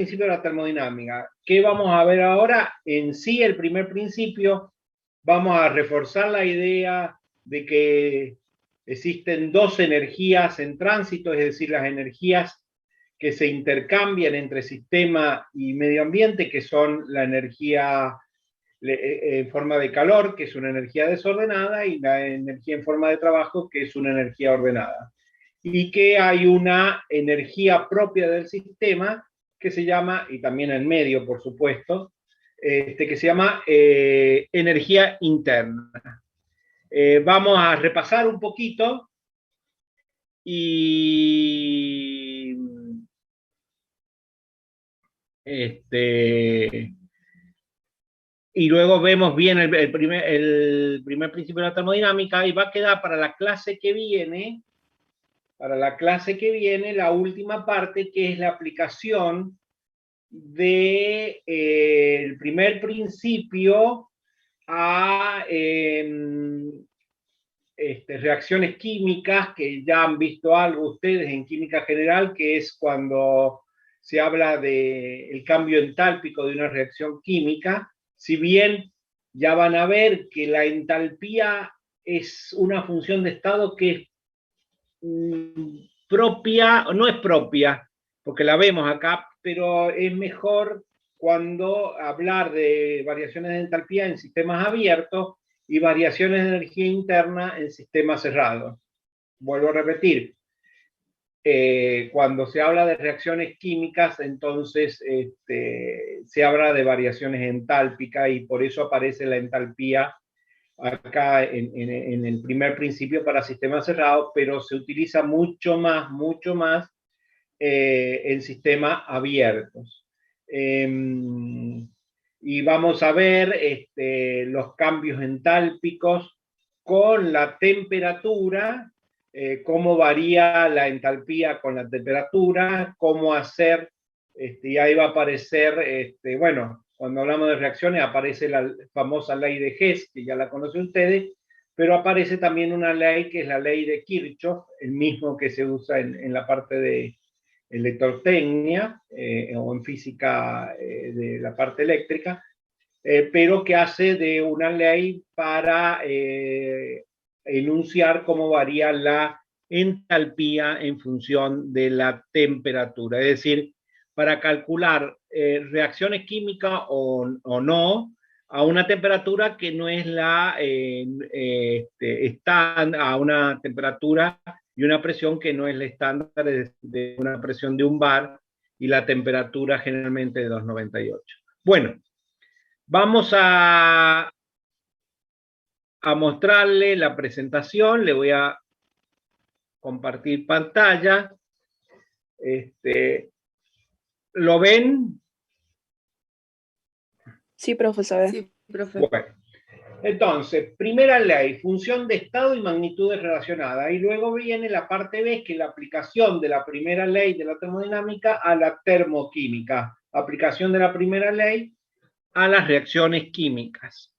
principio de la termodinámica. ¿Qué vamos a ver ahora? En sí, el primer principio, vamos a reforzar la idea de que existen dos energías en tránsito, es decir, las energías que se intercambian entre sistema y medio ambiente, que son la energía en forma de calor, que es una energía desordenada, y la energía en forma de trabajo, que es una energía ordenada. Y que hay una energía propia del sistema que se llama, y también el medio, por supuesto, que se llama energía interna. Vamos a repasar un poquito y y luego vemos bien el primer principio de la termodinámica, y va a quedar para la clase que viene, la última parte, que es la aplicación del primer principio a reacciones químicas, que ya han visto algo ustedes en química general, que es cuando se habla del cambio entálpico de una reacción química. Si bien ya van a ver que la entalpía es una función de estado que es propia, no es propia, porque la vemos acá, pero es mejor cuando hablar de variaciones de entalpía en sistemas abiertos y variaciones de energía interna en sistemas cerrados. Vuelvo a repetir, cuando se habla de reacciones químicas, entonces se habla de variaciones entálpicas, y por eso aparece la entalpía acá en el primer principio para sistemas cerrados, pero se utiliza mucho más en sistemas abiertos. Y vamos a ver los cambios entálpicos con la temperatura, cómo varía la entalpía con la temperatura, cómo hacer, y ahí va a aparecer, bueno, cuando hablamos de reacciones aparece la famosa ley de Hess, que ya la conocen ustedes, pero aparece también una ley que es la ley de Kirchhoff, el mismo que se usa en la parte de electrotecnia o en física de la parte eléctrica, pero que hace de una ley para enunciar cómo varía la entalpía en función de la temperatura. Es decir, para calcular reacciones químicas o no a una temperatura que no es la estándar, a una temperatura y una presión que no es la estándar de una presión de un bar y la temperatura generalmente de 298. Bueno, vamos a mostrarle la presentación. Le voy a compartir pantalla. ¿Lo ven? Sí, profesor. Sí, profe. Bueno, entonces, primera ley, función de estado y magnitudes relacionadas. Y luego viene la parte B, que es la aplicación de la primera ley de la termodinámica a la termoquímica. Aplicación de la primera ley a las reacciones químicas.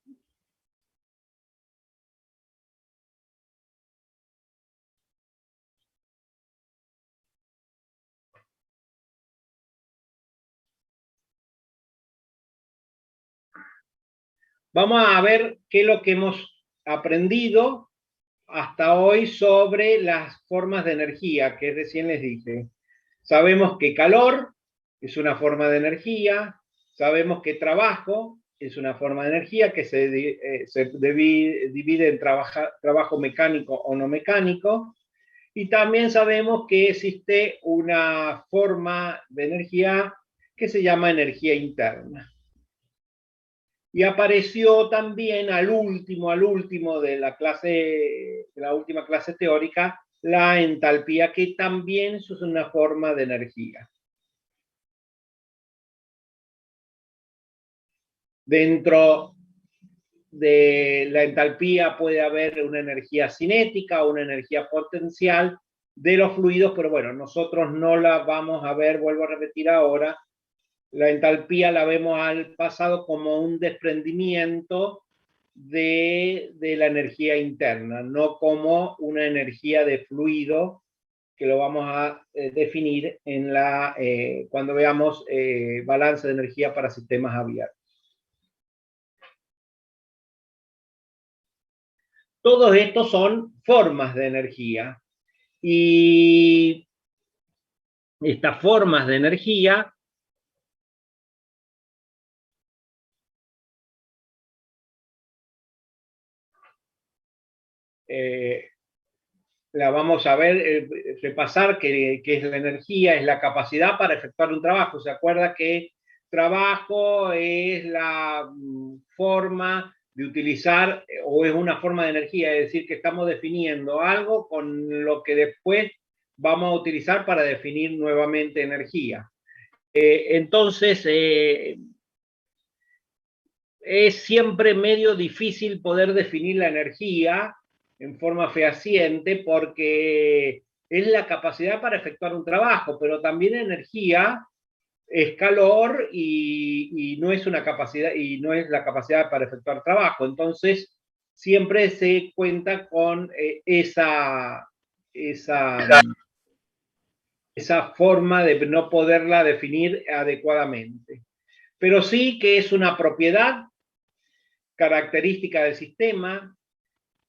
Vamos a ver qué es lo que hemos aprendido hasta hoy sobre las formas de energía que recién les dije. Sabemos que calor es una forma de energía, sabemos que trabajo es una forma de energía que se divide en trabajo mecánico o no mecánico, y también sabemos que existe una forma de energía que se llama energía interna. Y apareció también al último de la clase, de la última clase teórica, la entalpía, que también es una forma de energía. Dentro de la entalpía puede haber una energía cinética o una energía potencial de los fluidos, pero bueno, nosotros no la vamos a ver, vuelvo a repetir ahora. La entalpía la vemos al pasado como un desprendimiento de la energía interna, no como una energía de fluido que lo vamos a definir en cuando veamos balance de energía para sistemas abiertos. Todos estos son formas de energía. Y estas formas de energía la vamos a ver, repasar que es la energía, es la capacidad para efectuar un trabajo. ¿Se acuerda que trabajo es la forma de utilizar, o es una forma de energía? Es decir, que estamos definiendo algo con lo que después vamos a utilizar para definir nuevamente energía. Entonces, es siempre medio difícil poder definir la energía en forma fehaciente porque es la capacidad para efectuar un trabajo, pero también energía es calor y no es una capacidad, y no es la capacidad para efectuar trabajo. Entonces, siempre se cuenta con esa forma de no poderla definir adecuadamente. Pero sí que es una propiedad característica del sistema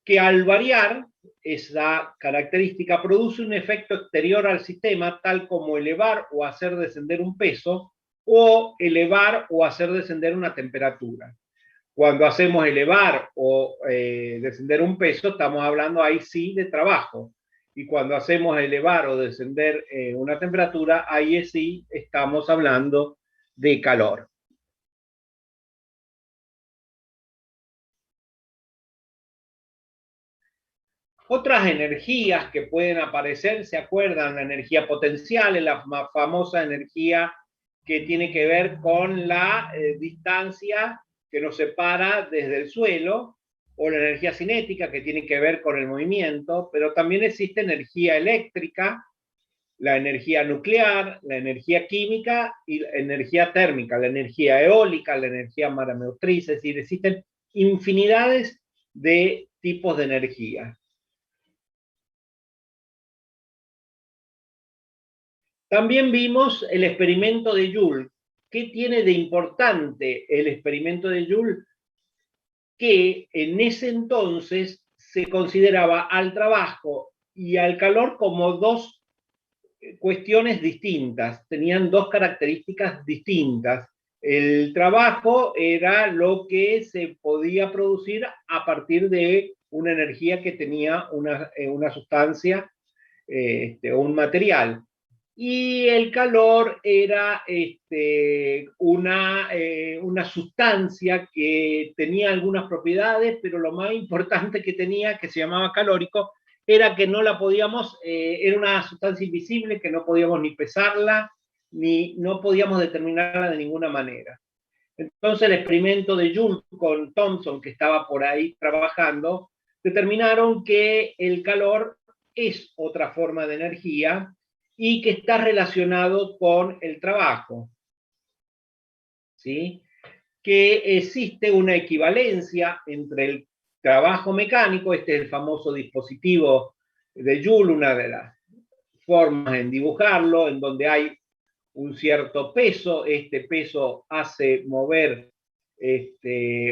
que al variar esa característica produce un efecto exterior al sistema, tal como elevar o hacer descender un peso o elevar o hacer descender una temperatura. Cuando hacemos elevar o descender un peso, estamos hablando ahí sí de trabajo. Y cuando hacemos elevar o descender una temperatura, ahí sí estamos hablando de calor. Otras energías que pueden aparecer, ¿se acuerdan? La energía potencial es la famosa energía que tiene que ver con la distancia que nos separa desde el suelo, o la energía cinética que tiene que ver con el movimiento, pero también existe energía eléctrica, la energía nuclear, la energía química y la energía térmica, la energía eólica, la energía mareomotriz, es decir, existen infinidades de tipos de energía. También vimos el experimento de Joule. ¿Qué tiene de importante el experimento de Joule? Que en ese entonces se consideraba al trabajo y al calor como dos cuestiones distintas, tenían dos características distintas. El trabajo era lo que se podía producir a partir de una energía que tenía una sustancia o un material. Y el calor era una sustancia que tenía algunas propiedades, pero lo más importante que tenía, que se llamaba calórico, era que no la podíamos, era una sustancia invisible que no podíamos ni pesarla, ni no podíamos determinarla de ninguna manera. Entonces el experimento de Joule con Thomson, que estaba por ahí trabajando, determinaron que el calor es otra forma de energía y que está relacionado con el trabajo. ¿Sí? Que existe una equivalencia entre el trabajo mecánico, este es el famoso dispositivo de Joule, una de las formas en dibujarlo, en donde hay un cierto peso, este peso hace mover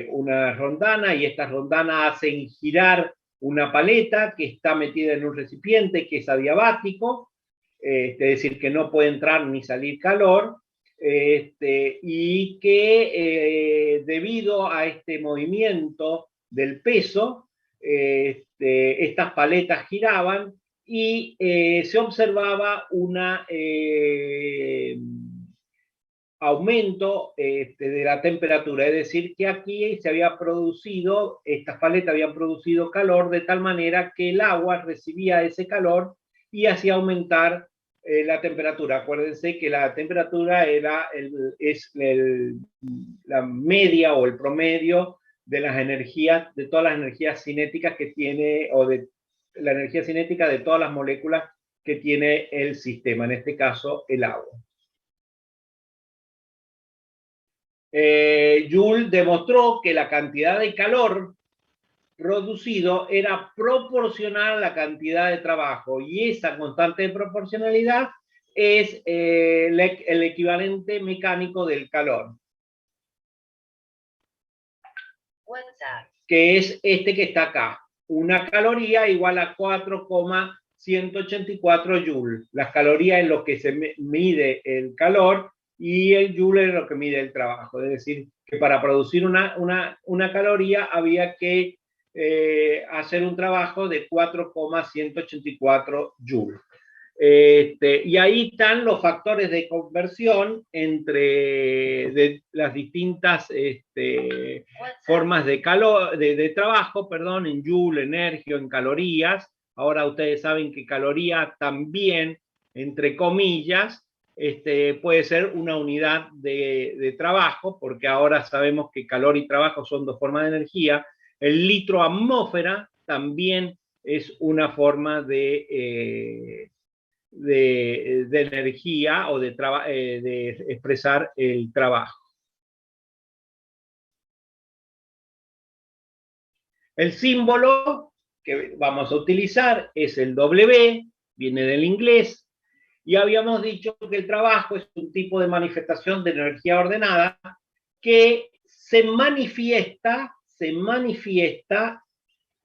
una rondana y estas rondanas hacen girar una paleta que está metida en un recipiente que es adiabático, es decir, que no puede entrar ni salir calor, y que debido a este movimiento del peso, estas paletas giraban y se observaba un aumento de la temperatura, es decir, que aquí se había producido, estas paletas habían producido calor de tal manera que el agua recibía ese calor y hacía aumentar la temperatura. Acuérdense que la temperatura es la media o el promedio de las energías, de todas las energías cinéticas que tiene, o de la energía cinética de todas las moléculas que tiene el sistema, en este caso el agua. Joule demostró que la cantidad de calor producido era proporcional a la cantidad de trabajo, y esa constante de proporcionalidad es el equivalente mecánico del calor, que es este que está acá. Una caloría igual a 4,184 joules. Las calorías es lo que se mide el calor y el joule es lo que mide el trabajo. Es decir, que para producir una caloría había que hacer un trabajo de 4,184 joules. Y ahí están los factores de conversión entre las distintas formas de calor, de trabajo, perdón, en joule, energía, en calorías. Ahora ustedes saben que caloría también, entre comillas, puede ser una unidad de trabajo, porque ahora sabemos que calor y trabajo son dos formas de energía. El litro atmósfera también es una forma de energía o de expresar el trabajo. El símbolo que vamos a utilizar es el W, viene del inglés, y habíamos dicho que el trabajo es un tipo de manifestación de energía ordenada que se manifiesta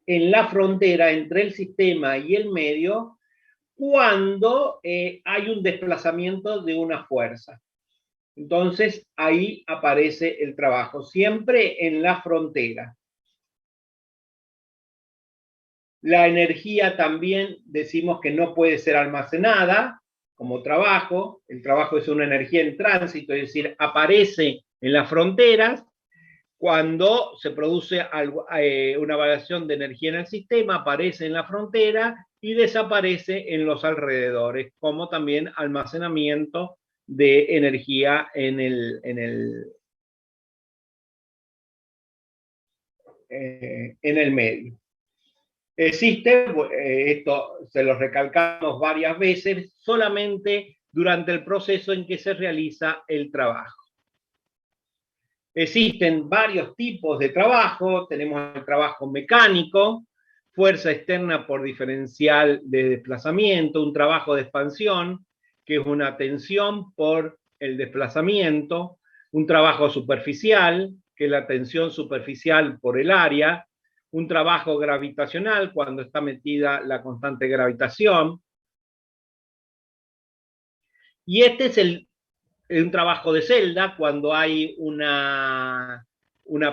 en la frontera entre el sistema y el medio cuando hay un desplazamiento de una fuerza. Entonces, ahí aparece el trabajo, siempre en la frontera. La energía también decimos que no puede ser almacenada como trabajo. El trabajo es una energía en tránsito, es decir, aparece en las fronteras. Cuando se produce una variación de energía en el sistema, aparece en la frontera y desaparece en los alrededores, como también almacenamiento de energía en el medio. Existe, esto se lo recalcamos varias veces, solamente durante el proceso en que se realiza el trabajo. Existen varios tipos de trabajo. Tenemos el trabajo mecánico, fuerza externa por diferencial de desplazamiento, un trabajo de expansión, que es una tensión por el desplazamiento, un trabajo superficial, que es la tensión superficial por el área, un trabajo gravitacional, cuando está metida la constante gravitación. Y este es un trabajo de celda, cuando hay una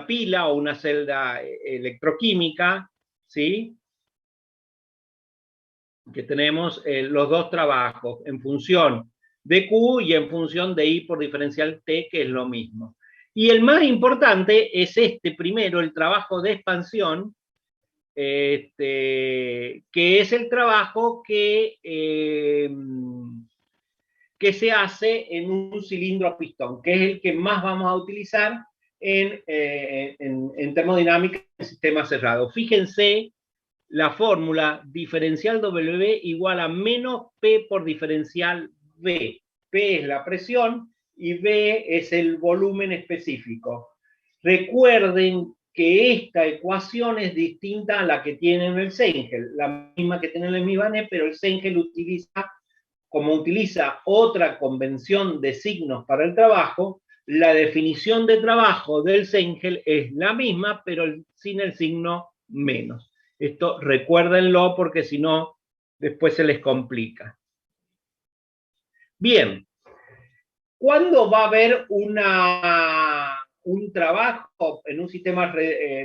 pila o una celda electroquímica, ¿sí? Que tenemos los dos trabajos en función de Q y en función de I por diferencial T, que es lo mismo. Y el más importante es primero, el trabajo de expansión, que es el trabajo que se hace en un cilindro a pistón, que es el que más vamos a utilizar en termodinámica en sistema cerrado. Fíjense la fórmula diferencial W igual a menos P por diferencial V. P es la presión y V es el volumen específico. Recuerden que esta ecuación es distinta a la que tienen el Sengel, la misma que tiene el Mivane, pero el Sengel utiliza otra convención de signos para el trabajo. La definición de trabajo del Sengel es la misma, pero sin el signo menos. Esto recuérdenlo porque si no, después se les complica. Bien, ¿cuándo va a haber un trabajo en un sistema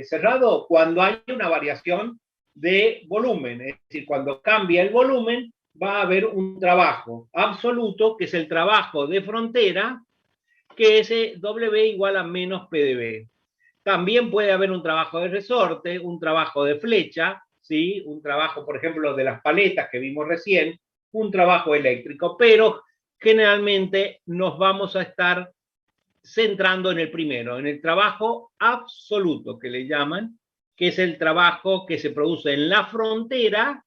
cerrado? Cuando hay una variación de volumen, es decir, cuando cambia el volumen, va a haber un trabajo absoluto, que es el trabajo de frontera, que es W igual a menos PdV. También puede haber un trabajo de resorte, un trabajo de flecha, ¿sí? Un trabajo, por ejemplo, de las paletas que vimos recién, un trabajo eléctrico, pero generalmente nos vamos a estar centrando en el primero, en el trabajo absoluto, que le llaman, que es el trabajo que se produce en la frontera,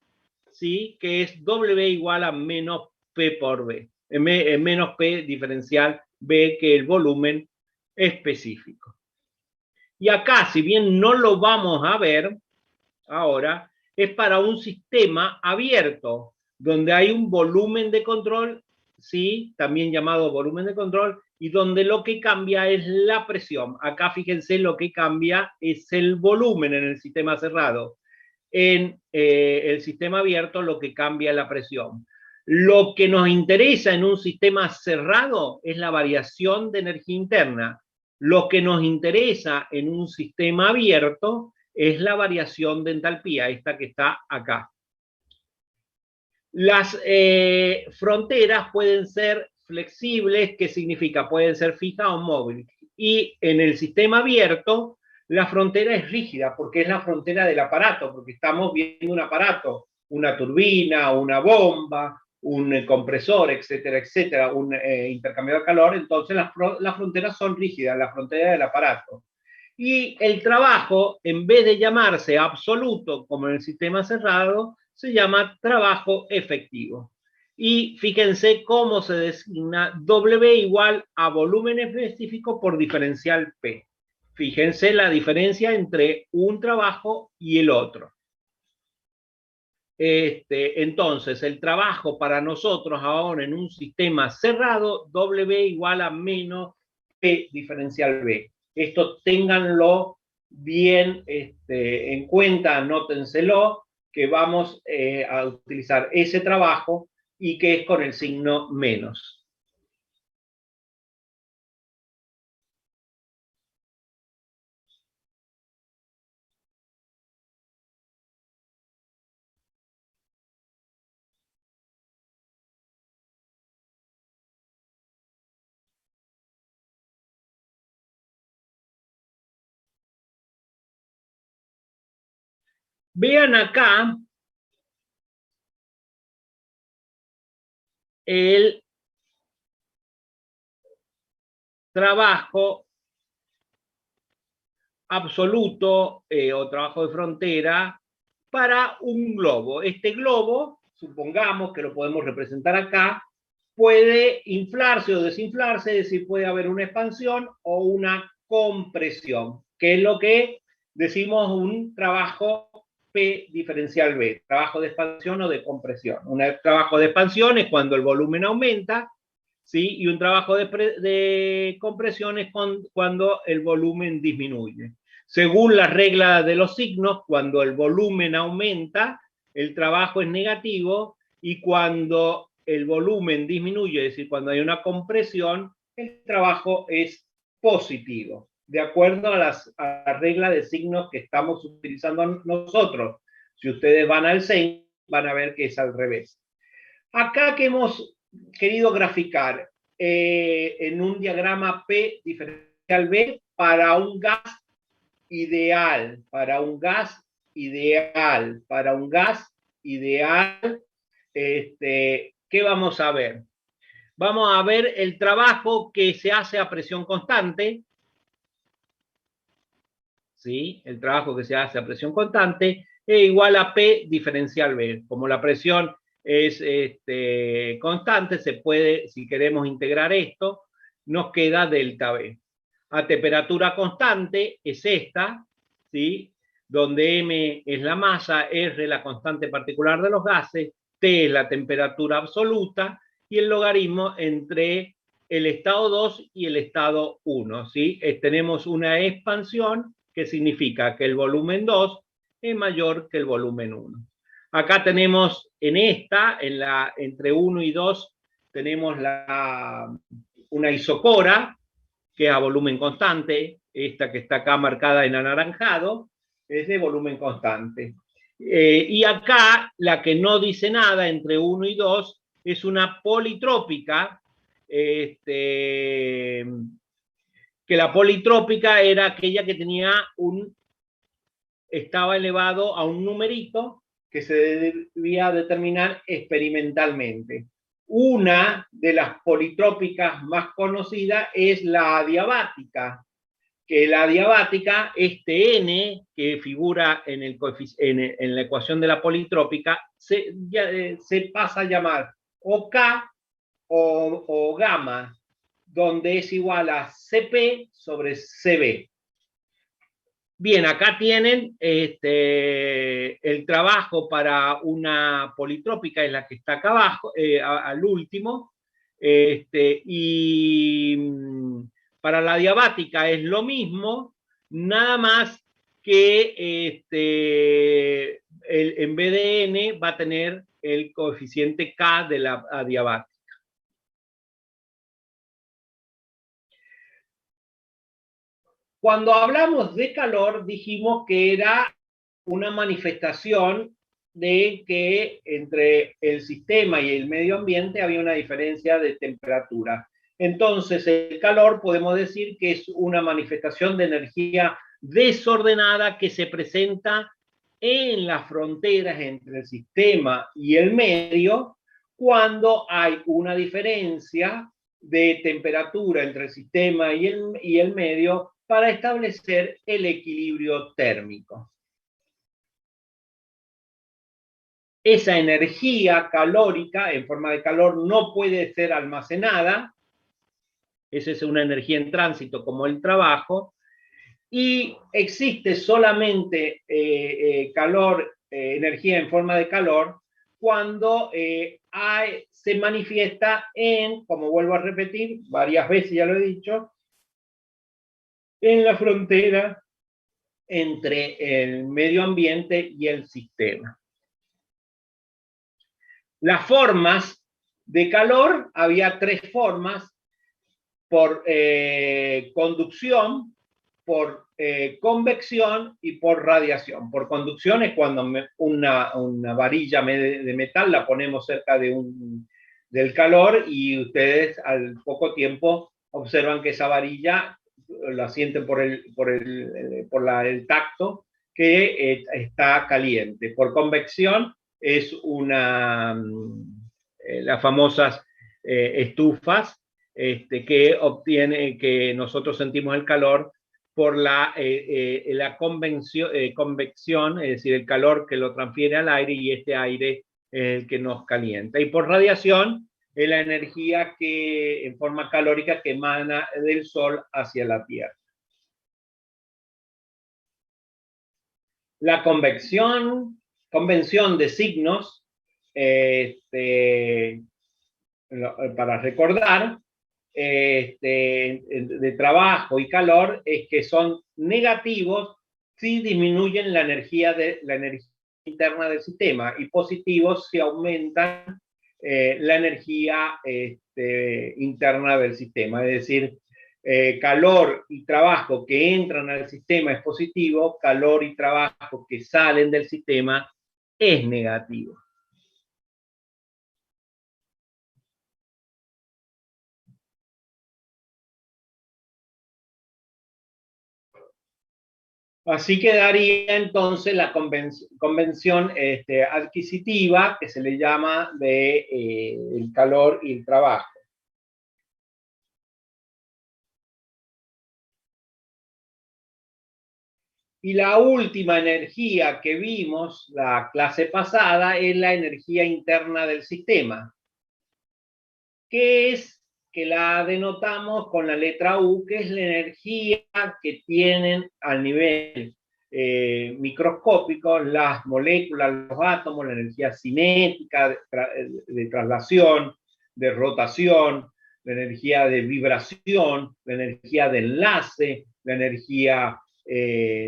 ¿sí? Que es W igual a menos P por V, menos P diferencial V, que el volumen específico. Y acá, si bien no lo vamos a ver, ahora, es para un sistema abierto, donde hay un volumen de control, sí, también llamado volumen de control, y donde lo que cambia es la presión. Acá fíjense, lo que cambia es el volumen en el sistema cerrado. En el sistema abierto lo que cambia es la presión. Lo que nos interesa en un sistema cerrado es la variación de energía interna. Lo que nos interesa en un sistema abierto es la variación de entalpía, esta que está acá. Las fronteras pueden ser flexibles, ¿qué significa? Pueden ser fijas o móviles. Y en el sistema abierto, la frontera es rígida, porque es la frontera del aparato, porque estamos viendo un aparato, una turbina, una bomba, un compresor, etcétera, etcétera, un intercambiador de calor. Entonces las fronteras son rígidas, la frontera del aparato. Y el trabajo, en vez de llamarse absoluto como en el sistema cerrado, se llama trabajo efectivo. Y fíjense cómo se designa W igual a volumen específico por diferencial P. Fíjense la diferencia entre un trabajo y el otro. Entonces, el trabajo para nosotros ahora en un sistema cerrado, W igual a menos P diferencial B. Esto ténganlo bien en cuenta, anótenselo, que vamos a utilizar ese trabajo y que es con el signo menos. Vean acá el trabajo absoluto o trabajo de frontera para un globo. Este globo, supongamos que lo podemos representar acá, puede inflarse o desinflarse, es decir, puede haber una expansión o una compresión, que es lo que decimos un trabajo P diferencial B, trabajo de expansión o de compresión. Un trabajo de expansión es cuando el volumen aumenta, ¿sí? Y un trabajo de compresión es cuando el volumen disminuye. Según la regla de los signos, cuando el volumen aumenta, el trabajo es negativo, y cuando el volumen disminuye, es decir, cuando hay una compresión, el trabajo es positivo, de acuerdo a la regla de signos que estamos utilizando nosotros. Si ustedes van al CEIN, van a ver que es al revés. Acá que hemos querido graficar en un diagrama P diferencial B para un gas ideal, para un gas ideal, para un gas ideal, ¿qué vamos a ver? Vamos a ver el trabajo que se hace a presión constante, ¿sí? El trabajo que se hace a presión constante es igual a P diferencial B. Como la presión es constante, se puede, si queremos integrar esto, nos queda delta B. A temperatura constante es esta, ¿sí? Donde M es la masa, R la constante particular de los gases, T es la temperatura absoluta, y el logaritmo entre el estado 2 y el estado 1, ¿sí? Tenemos una expansión que significa que el volumen 2 es mayor que el volumen 1. Acá tenemos entre 1 y 2, tenemos una isocora, que es a volumen constante, esta que está acá marcada en anaranjado, es de volumen constante. Y acá, la que no dice nada, entre 1 y 2, es una politrópica, que la politrópica era aquella que estaba elevado a un numerito que se debía determinar experimentalmente. Una de las politrópicas más conocidas es la adiabática, que la adiabática, este n que figura en la ecuación de la politrópica, se pasa a llamar o K o gamma, donde es igual a Cp sobre Cb. Bien, acá tienen el trabajo para una politrópica, es la que está acá abajo, al último, y para la diabática es lo mismo, nada más que en vez de n va a tener el coeficiente k de la adiabática. Cuando hablamos de calor, dijimos que era una manifestación de que entre el sistema y el medio ambiente había una diferencia de temperatura. Entonces, el calor podemos decir que es una manifestación de energía desordenada que se presenta en las fronteras entre el sistema y el medio cuando hay una diferencia de temperatura entre el sistema y el medio para establecer el equilibrio térmico. Esa energía calórica en forma de calor no puede ser almacenada, esa es una energía en tránsito como el trabajo, y existe solamente calor, energía en forma de calor, cuando se manifiesta en, como vuelvo a repetir, varias veces ya lo he dicho, en la frontera entre el medio ambiente y el sistema. Las formas de calor, había tres formas: por conducción, por convección y por radiación. Por conducción es cuando una varilla de metal la ponemos cerca del calor y ustedes al poco tiempo observan que esa varilla la sienten por el tacto que está caliente. Por convección es las famosas estufas que nosotros sentimos el calor por la convección, es decir, el calor que lo transfiere al aire y este aire es el que nos calienta. Y por radiación es la energía que en forma calórica que emana del Sol hacia la Tierra. La convención de signos, para recordar, de trabajo y calor, es que son negativos si disminuyen la energía interna del sistema y positivos si aumentan la energía interna del sistema. Es decir, calor y trabajo que entran al sistema es positivo, calor y trabajo que salen del sistema es negativo. Así quedaría entonces la convención adquisitiva, que se le llama de el calor y el trabajo. Y la última energía que vimos la clase pasada es la energía interna del sistema, que es, que la denotamos con la letra U, que es la energía que tienen al nivel microscópico las moléculas, los átomos, la energía cinética, de traslación, de rotación, la energía de vibración, la energía de enlace, la energía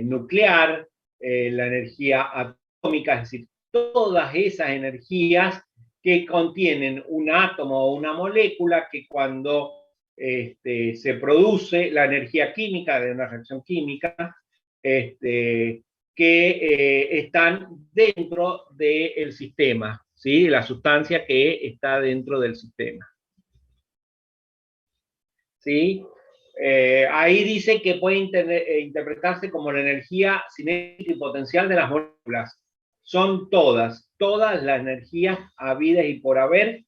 nuclear, la energía atómica, es decir, todas esas energías que contienen un átomo o una molécula que cuando se produce la energía química de una reacción química, que están dentro del sistema, ¿sí? La sustancia que está dentro del sistema. ¿Sí? Ahí dice que puede interpretarse como la energía cinética y potencial de las moléculas. Son todas las energías habidas y por haber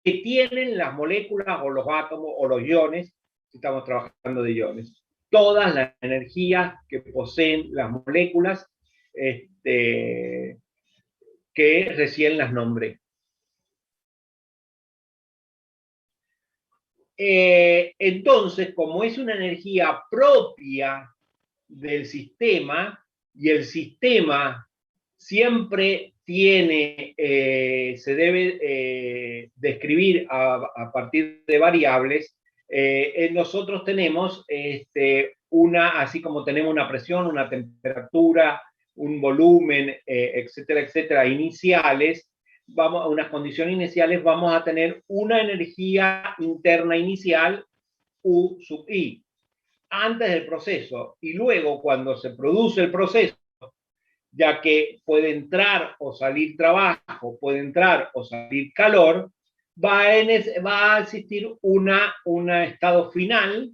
que tienen las moléculas o los átomos o los iones, si estamos trabajando de iones. Todas las energías que poseen las moléculas que recién las nombré. Entonces, como es una energía propia del sistema, y el sistema siempre tiene, se debe describir a partir de variables. Nosotros tenemos así como tenemos una presión, una temperatura, un volumen, etcétera, etcétera, iniciales, vamos a unas condiciones iniciales, vamos a tener una energía interna inicial, U sub I, antes del proceso, y luego cuando se produce el proceso, ya que puede entrar o salir trabajo, puede entrar o salir calor, va a existir un estado final,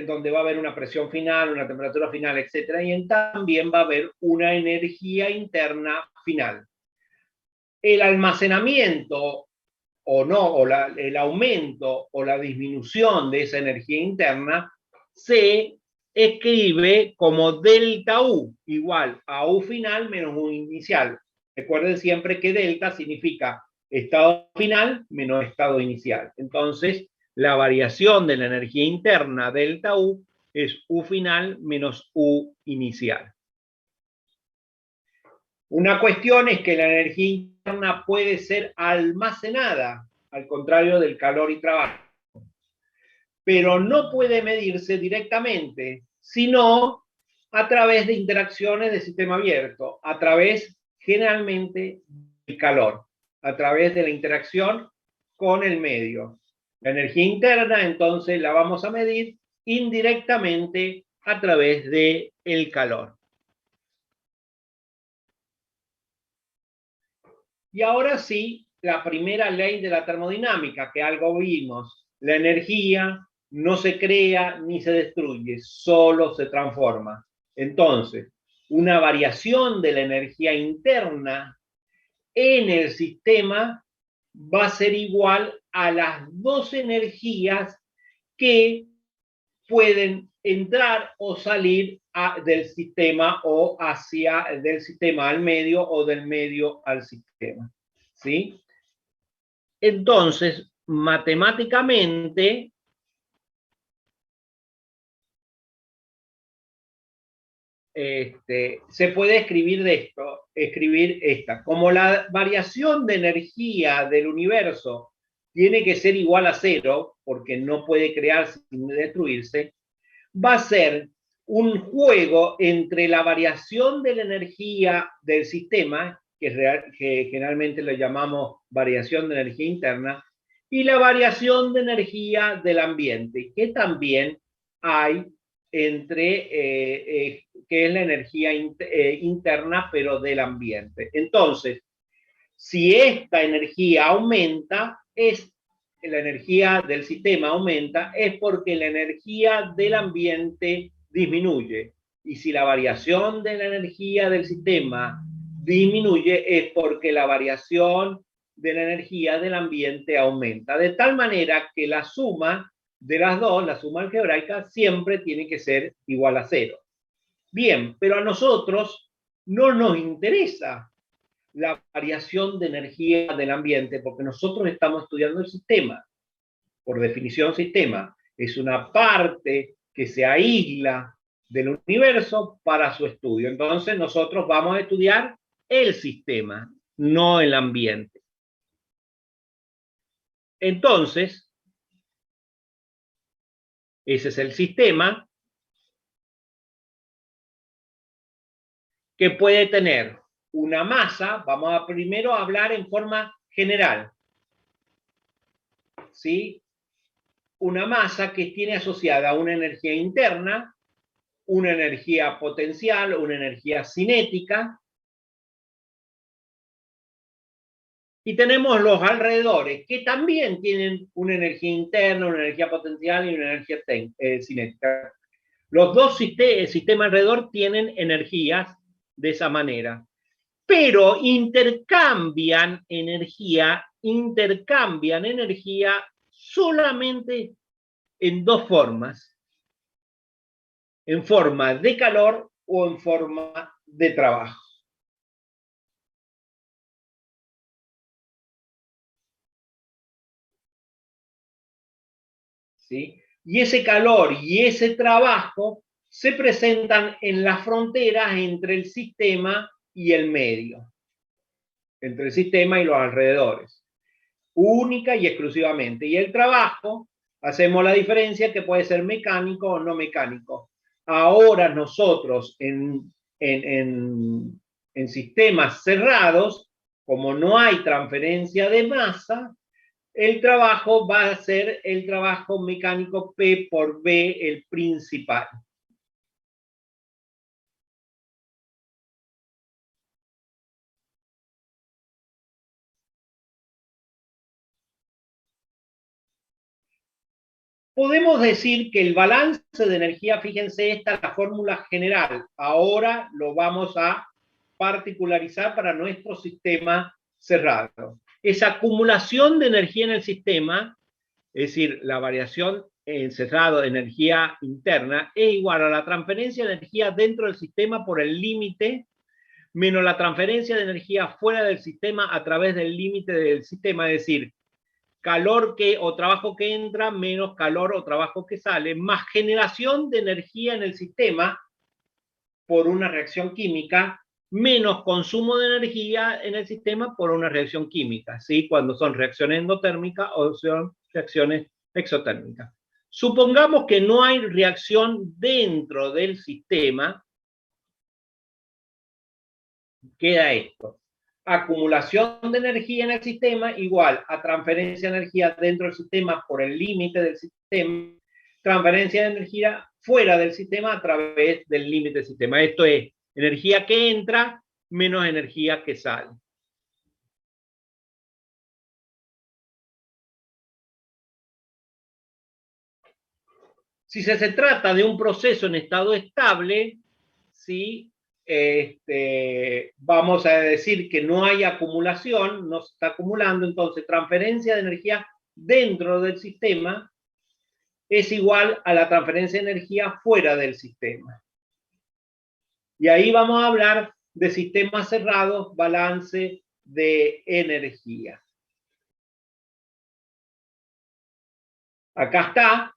donde va a haber una presión final, una temperatura final, etc. Y también va a haber una energía interna final. El almacenamiento o no, el aumento o la disminución de esa energía interna se escribe como delta U, igual a U final menos U inicial. Recuerden siempre que delta significa estado final menos estado inicial. Entonces, la variación de la energía interna delta U es U final menos U inicial. Una cuestión es que la energía interna puede ser almacenada, al contrario del calor y trabajo, pero no puede medirse directamente, sino a través de interacciones de sistema abierto, a través generalmente del calor, a través de la interacción con el medio. La energía interna entonces la vamos a medir indirectamente a través del calor. Y ahora sí, la primera ley de la termodinámica, que algo vimos, la energía no se crea ni se destruye, solo se transforma. Entonces, una variación de la energía interna en el sistema va a ser igual a las dos energías que pueden entrar o salir del sistema o del sistema al medio o del medio al sistema. ¿Sí? Entonces, matemáticamente, se puede escribir esta. Como la variación de energía del universo tiene que ser igual a cero, porque no puede crearse sin destruirse, va a ser un juego entre la variación de la energía del sistema, que generalmente lo llamamos variación de energía interna, y la variación de energía del ambiente, que también hay que es la energía interna, pero del ambiente. Entonces, si esta energía aumenta, la energía del sistema aumenta, es porque la energía del ambiente disminuye. Y si la variación de la energía del sistema disminuye, es porque la variación de la energía del ambiente aumenta. De tal manera que la suma de las dos, la suma algebraica, siempre tiene que ser igual a cero. Bien, pero a nosotros no nos interesa la variación de energía del ambiente, porque nosotros estamos estudiando el sistema. Por definición, sistema es una parte que se aísla del universo para su estudio. Entonces, nosotros vamos a estudiar el sistema, no el ambiente. Entonces, ese es el sistema que puede tener una masa. Vamos a primero hablar en forma general. ¿Sí? Una masa que tiene asociada una energía interna, una energía potencial, una energía cinética, y tenemos los alrededores, que también tienen una energía interna, una energía potencial y una energía cinética. Los dos sistemas alrededor tienen energías de esa manera, pero intercambian energía solamente en dos formas: en forma de calor o en forma de trabajo. ¿Sí? Y ese calor y ese trabajo se presentan en las fronteras entre el sistema y el medio, entre el sistema y los alrededores, única y exclusivamente. Y el trabajo, hacemos la diferencia que puede ser mecánico o no mecánico. Ahora nosotros en sistemas cerrados, como no hay transferencia de masa, el trabajo va a ser el trabajo mecánico P por B, el principal. Podemos decir que el balance de energía, fíjense, esta es la fórmula general. Ahora lo vamos a particularizar para nuestro sistema cerrado. Esa acumulación de energía en el sistema, es decir, la variación en cerrado de energía interna, es igual a la transferencia de energía dentro del sistema por el límite menos la transferencia de energía fuera del sistema a través del límite del sistema, es decir, calor que o trabajo que entra menos calor o trabajo que sale, más generación de energía en el sistema por una reacción química, menos consumo de energía en el sistema por una reacción química, ¿sí? Cuando son reacciones endotérmicas o son reacciones exotérmicas. Supongamos que no hay reacción dentro del sistema, queda esto. Acumulación de energía en el sistema igual a transferencia de energía dentro del sistema por el límite del sistema, transferencia de energía fuera del sistema a través del límite del sistema. Esto es energía que entra menos energía que sale. Si se trata de un proceso en estado estable, ¿sí? Vamos a decir que no hay acumulación, no se está acumulando, entonces transferencia de energía dentro del sistema es igual a la transferencia de energía fuera del sistema. Y ahí vamos a hablar de sistemas cerrados, balance de energía. Acá está.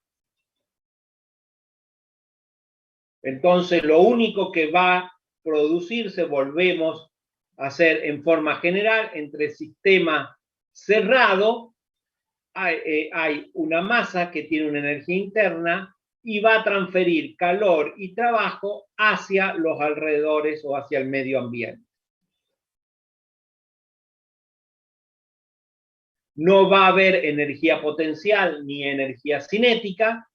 Entonces, lo único que va a producirse, volvemos a hacer en forma general, entre sistema cerrado, hay una masa que tiene una energía interna y va a transferir calor y trabajo hacia los alrededores o hacia el medio ambiente. No va a haber energía potencial ni energía cinética,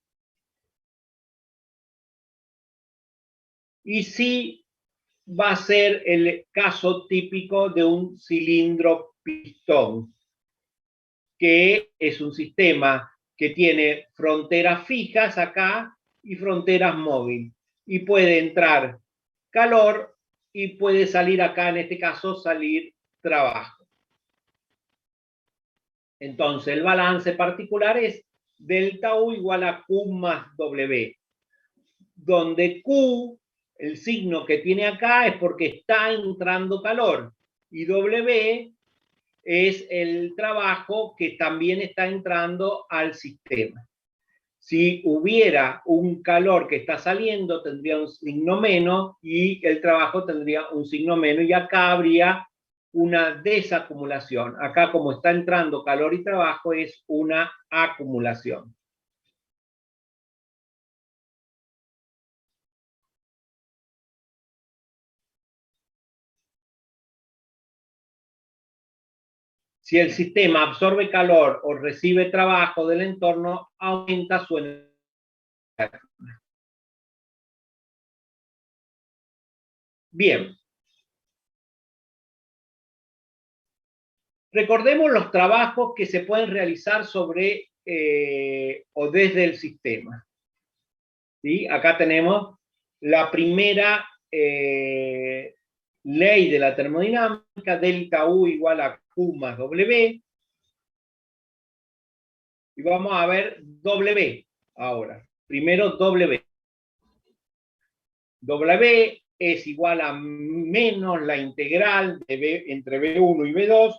y sí va a ser el caso típico de un cilindro pistón, que es un sistema que tiene fronteras fijas acá y fronteras móviles, y puede entrar calor y puede salir acá, en este caso, salir trabajo. Entonces, el balance particular es delta U igual a Q más W, donde Q, el signo que tiene acá, es porque está entrando calor, y W es el trabajo que también está entrando al sistema. Si hubiera un calor que está saliendo, tendría un signo menos, y el trabajo tendría un signo menos, y acá habría una desacumulación. Acá, como está entrando calor y trabajo, es una acumulación. Si el sistema absorbe calor o recibe trabajo del entorno, aumenta su energía. Bien. Recordemos los trabajos que se pueden realizar sobre o desde el sistema. ¿Sí? Acá tenemos la primera ley de la termodinámica, delta U igual a Q más W. Y vamos a ver W ahora. Primero W. W es igual a menos la integral de B, entre B1 y B2,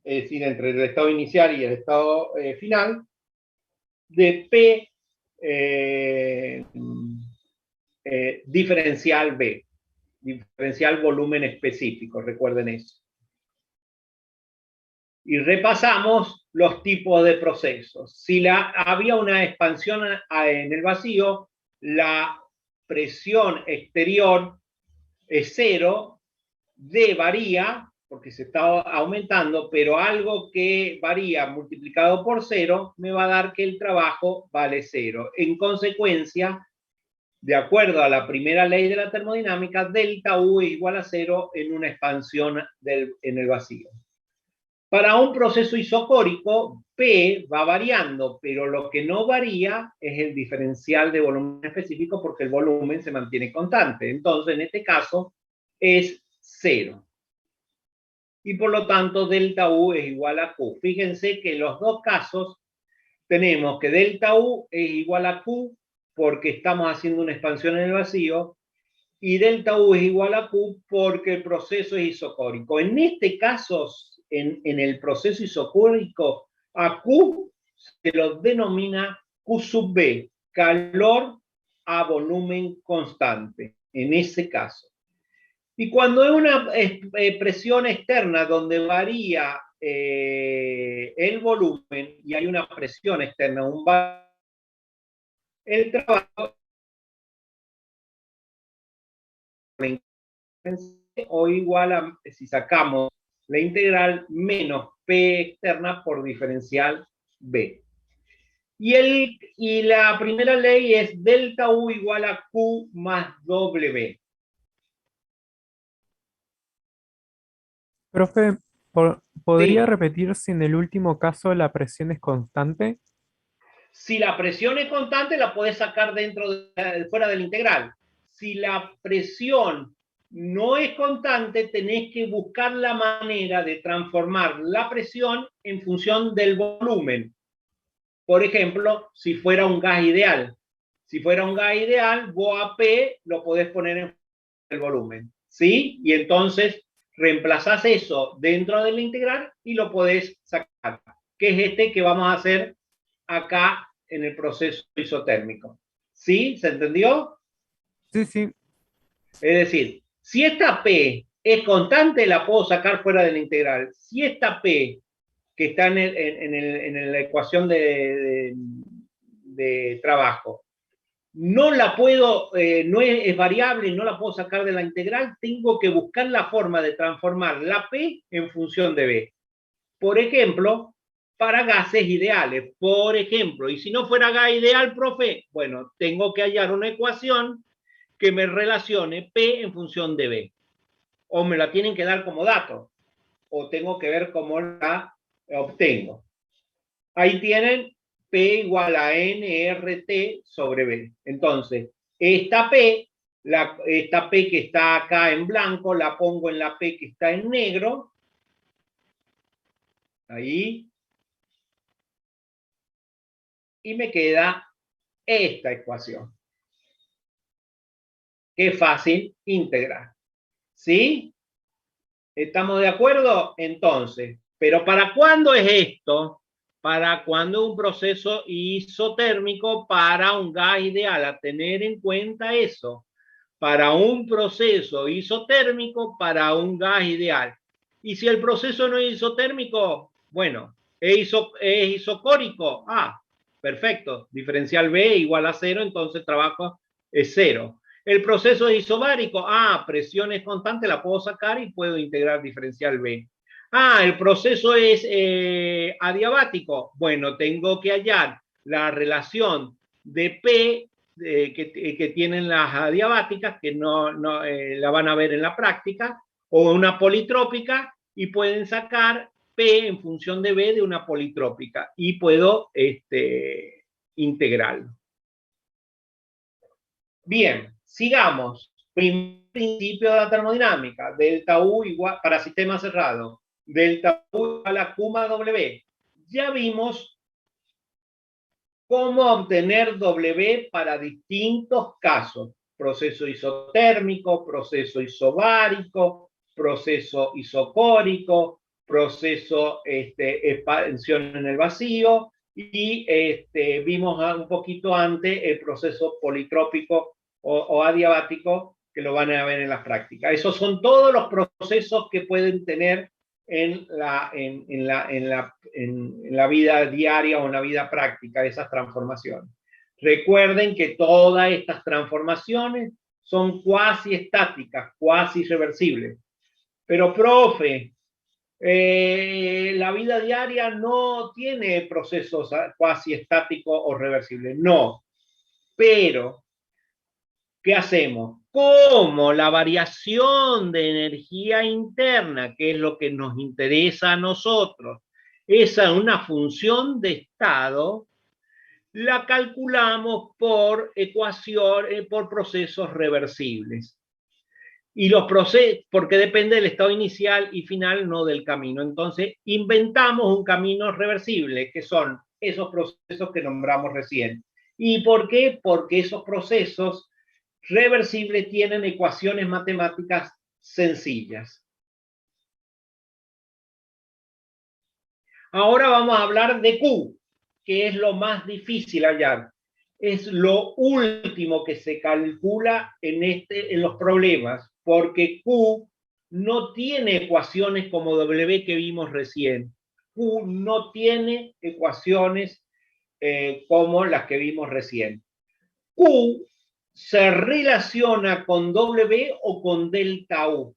es decir, entre el estado inicial y el estado final, de P diferencial B, diferencial volumen específico, recuerden eso. Y repasamos los tipos de procesos. Si había una expansión en el vacío, la presión exterior es 0, D varía, porque se está aumentando, pero algo que varía multiplicado por 0 me va a dar que el trabajo vale 0. En consecuencia, de acuerdo a la primera ley de la termodinámica, delta U es igual a 0 en una expansión en el vacío. Para un proceso isocórico, P va variando, pero lo que no varía es el diferencial de volumen específico porque el volumen se mantiene constante. Entonces, en este caso, es 0. Y por lo tanto, delta U es igual a Q. Fíjense que en los dos casos tenemos que delta U es igual a Q porque estamos haciendo una expansión en el vacío y delta U es igual a Q porque el proceso es isocórico. En este caso, en el proceso isocórico, a Q se lo denomina Q sub B, calor a volumen constante, en ese caso. Y cuando es una presión externa donde varía el volumen y hay una presión externa, el trabajo o igual a, si sacamos la integral, menos P externa por diferencial B. Y la primera ley es delta U igual a Q más W. Profe, ¿podría Sí, repetir si en el último caso la presión es constante? si la presión es constante, la podés sacar fuera de la integral. Si la presión no es constante, tenés que buscar la manera de transformar la presión en función del volumen. Por ejemplo, si fuera un gas ideal. Si fuera un gas ideal, vos a P lo podés poner en el volumen. ¿Sí? Y entonces reemplazás eso dentro de la integral y lo podés sacar. Que es este que vamos a hacer acá en el proceso isotérmico. ¿Sí? ¿Se entendió? Sí, sí. Es decir, si esta P es constante, la puedo sacar fuera de la integral. Si esta P, que está en la ecuación de trabajo, no la puedo, no es variable, no la puedo sacar de la integral, tengo que buscar la forma de transformar la P en función de B. Por ejemplo, para gases ideales, por ejemplo, y si no fuera gas ideal, profe, bueno, tengo que hallar una ecuación que me relacione P en función de B. O me la tienen que dar como dato, o tengo que ver cómo la obtengo. Ahí tienen P igual a nRT sobre B. Entonces, esta P que está acá en blanco, la pongo en la P que está en negro. Ahí. Y me queda esta ecuación. Qué fácil integrar. ¿Sí? ¿Estamos de acuerdo? Entonces, ¿pero para cuándo es esto? Para cuando un proceso isotérmico para un gas ideal, a tener en cuenta eso. Para un proceso isotérmico para un gas ideal. Y si el proceso no es isotérmico, bueno, es isocórico. Ah, perfecto. Diferencial B igual a 0, entonces trabajo es 0. El proceso es isobárico. Ah, presión es constante, la puedo sacar y puedo integrar diferencial B. Ah, el proceso es adiabático. Bueno, tengo que hallar la relación de P que tienen las adiabáticas, que no la van a ver en la práctica, o una politrópica, y pueden sacar P en función de B de una politrópica, y puedo integrarlo. Bien, sigamos. Primer principio de la termodinámica, delta U igual, para sistema cerrado, delta U igual a Q más W. Ya vimos cómo obtener W para distintos casos. Proceso isotérmico, proceso isobárico, proceso isocórico, proceso expansión en el vacío y vimos un poquito antes el proceso politrópico o adiabático, que lo van a ver en las prácticas. Esos son todos los procesos que pueden tener en la vida diaria o en la vida práctica, esas transformaciones. Recuerden que todas estas transformaciones son cuasi estáticas, cuasi reversibles. Pero, profe, la vida diaria no tiene procesos cuasi estáticos o reversibles. No. Pero, ¿qué hacemos? Como la variación de energía interna, que es lo que nos interesa a nosotros, es una función de estado, la calculamos por ecuaciones, por procesos reversibles. Y los procesos, porque depende del estado inicial y final, no del camino. Entonces, inventamos un camino reversible, que son esos procesos que nombramos recién. ¿Y por qué? Porque esos procesos reversibles tienen ecuaciones matemáticas sencillas. Ahora vamos a hablar de Q, que es lo más difícil hallar. Es lo último que se calcula en los problemas, porque Q no tiene ecuaciones como W que vimos recién. Q no tiene ecuaciones como las que vimos recién. Q se relaciona con W o con delta U.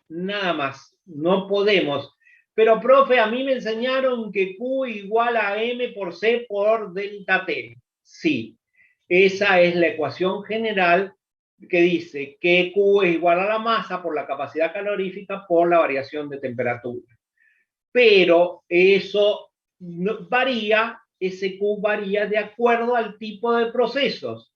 Nada más. No podemos. Pero, profe, a mí me enseñaron que Q igual a M por C por delta T. Sí. Esa es la ecuación general que dice que Q es igual a la masa por la capacidad calorífica por la variación de temperatura. Pero eso varía, ese Q varía de acuerdo al tipo de procesos.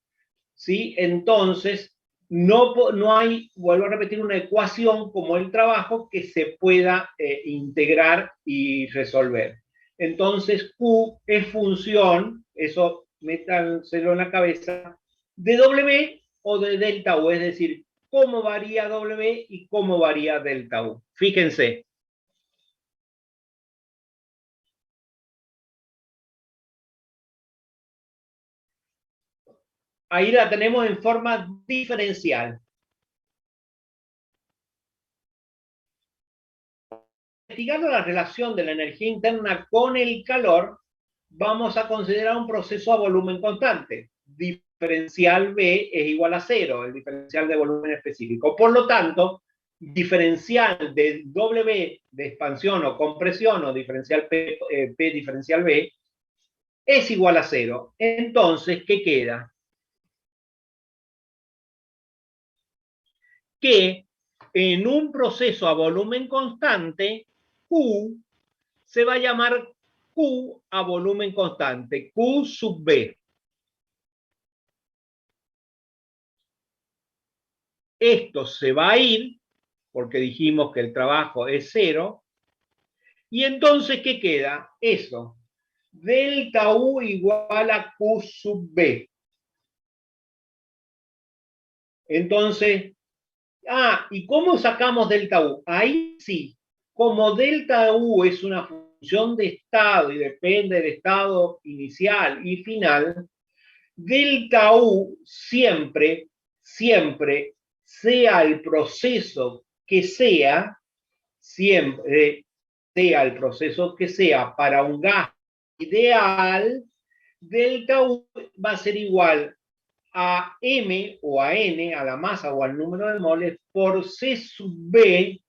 ¿Sí? Entonces, no hay, vuelvo a repetir, una ecuación como el trabajo que se pueda integrar y resolver. Entonces, Q es función, eso métanselo en la cabeza, de W o de delta U, es decir, cómo varía W y cómo varía delta U. Fíjense. Ahí la tenemos en forma diferencial. Investigando la relación de la energía interna con el calor, vamos a considerar un proceso a volumen constante. Diferencial B es igual a 0, el diferencial de volumen específico. Por lo tanto, diferencial de W de expansión o compresión o diferencial P diferencial B es igual a 0. Entonces, ¿qué queda? Que en un proceso a volumen constante, Q se va a llamar Q a volumen constante, Q sub B. Esto se va a ir, porque dijimos que el trabajo es 0, y entonces, ¿qué queda? Eso, delta U igual a Q sub B. Entonces, ¿y cómo sacamos delta U? Ahí sí, como delta U es una función de estado y depende del estado inicial y final, delta U siempre, sea el proceso que sea, siempre sea el proceso que sea para un gas ideal, delta U va a ser igual a M o a N, a la masa o al número de moles, por C sub B,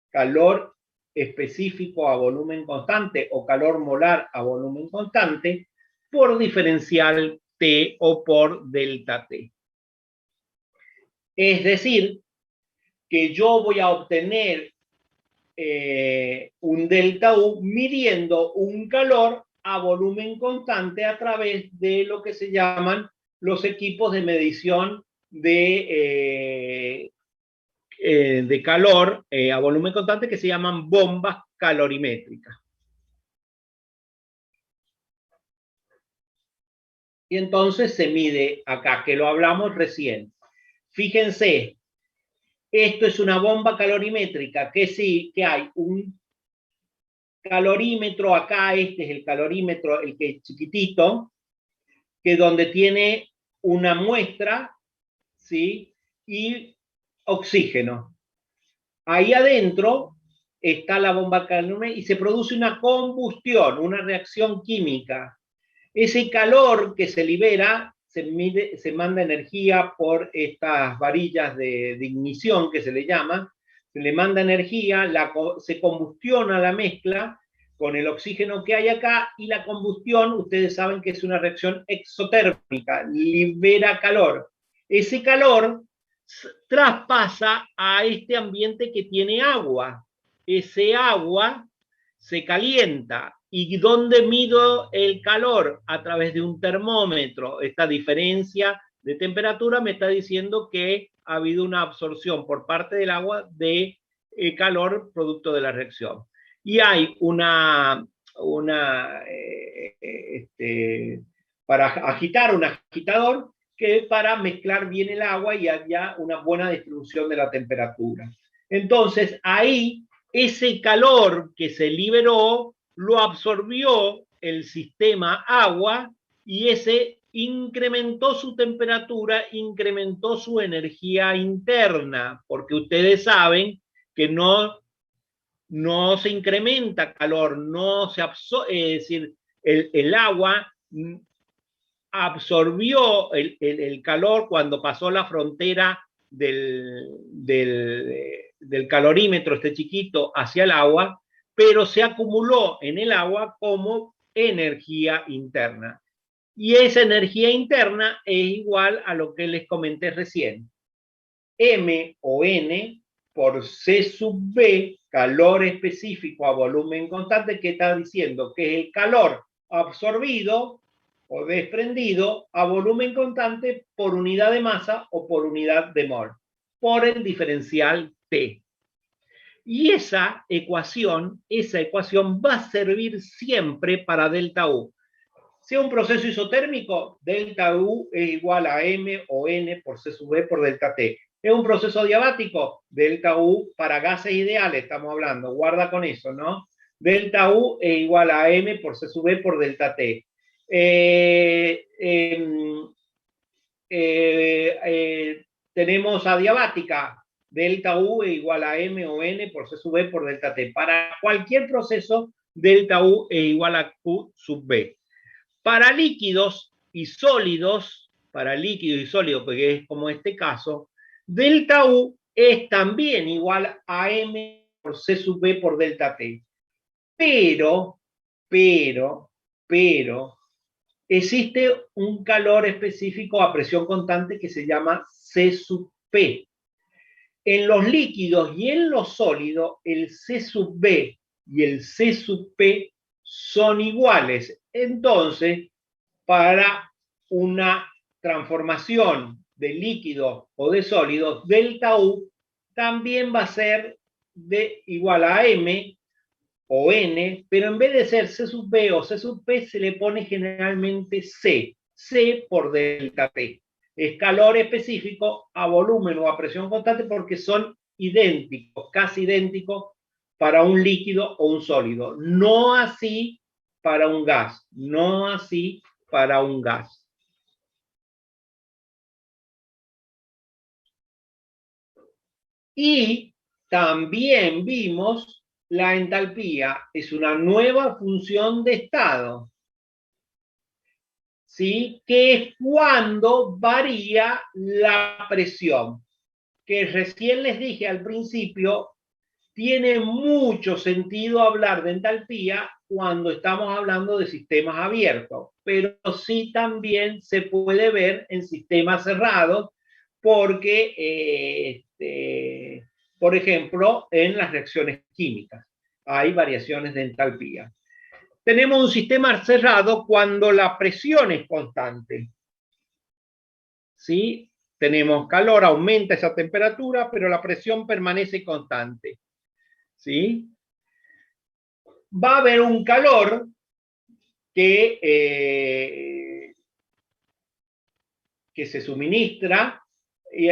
calor específico a volumen constante o calor molar a volumen constante, por diferencial T o por delta T. Es decir, que yo voy a obtener un delta U midiendo un calor a volumen constante a través de lo que se llaman los equipos de medición de calor a volumen constante que se llaman bombas calorimétricas. Y entonces se mide acá, que lo hablamos recién. Fíjense, esto es una bomba calorimétrica, que sí, que hay un calorímetro acá, este es el calorímetro, el que es chiquitito, que donde tiene una muestra, ¿sí? Y oxígeno. Ahí adentro está la bomba Calumne y se produce una combustión, una reacción química. Ese calor que se libera se manda energía por estas varillas de ignición que se le llama, se le manda energía, se combustiona la mezcla con el oxígeno que hay acá y la combustión, ustedes saben que es una reacción exotérmica, libera calor. Ese calor traspasa a este ambiente que tiene agua. Ese agua se calienta. ¿Y dónde mido el calor? A través de un termómetro. Esta diferencia de temperatura me está diciendo que ha habido una absorción por parte del agua de calor producto de la reacción. Y hay para agitar un agitador que para mezclar bien el agua y haya una buena distribución de la temperatura. Entonces, ahí ese calor que se liberó lo absorbió el sistema agua y ese incrementó su temperatura, incrementó su energía interna, porque ustedes saben que no se incrementa calor, no se absorbe, es decir, el agua absorbió el calor cuando pasó la frontera del calorímetro, este chiquito, hacia el agua, pero se acumuló en el agua como energía interna. Y esa energía interna es igual a lo que les comenté recién. M o N por C sub B, calor específico a volumen constante, que está diciendo que es el calor absorbido o desprendido a volumen constante por unidad de masa o por unidad de mol, por el diferencial T. Y esa ecuación va a servir siempre para delta U. Sea un proceso isotérmico, delta U es igual a M o N por C sub B por delta T. Es un proceso diabático, delta U para gases ideales, estamos hablando, guarda con eso, ¿no? Delta U es igual a M por C sub B por delta T. Tenemos adiabática, delta U es igual a M o N por C sub B por delta T. Para cualquier proceso, delta U es igual a Q sub B. Para líquidos y sólidos, porque es como este caso, delta U es también igual a M por C sub B por delta T. Pero, existe un calor específico a presión constante que se llama C sub P. En los líquidos y en los sólidos, el C sub B y el C sub P son iguales. Entonces, para una transformación de líquidos o de sólidos, delta U también va a ser igual a M o N, pero en vez de ser C sub B o C sub P, se le pone generalmente C por delta T. Es calor específico a volumen o a presión constante porque son idénticos, casi idénticos para un líquido o un sólido. No así para un gas, no así para un gas. Y también vimos la entalpía, es una nueva función de estado, ¿sí? Que es cuando varía la presión, que recién les dije al principio, tiene mucho sentido hablar de entalpía cuando estamos hablando de sistemas abiertos, pero sí también se puede ver en sistemas cerrados porque, por ejemplo, en las reacciones químicas hay variaciones de entalpía. Tenemos un sistema cerrado cuando la presión es constante. ¿Sí? Tenemos calor, aumenta esa temperatura, pero la presión permanece constante. ¿Sí? Va a haber un calor que se suministra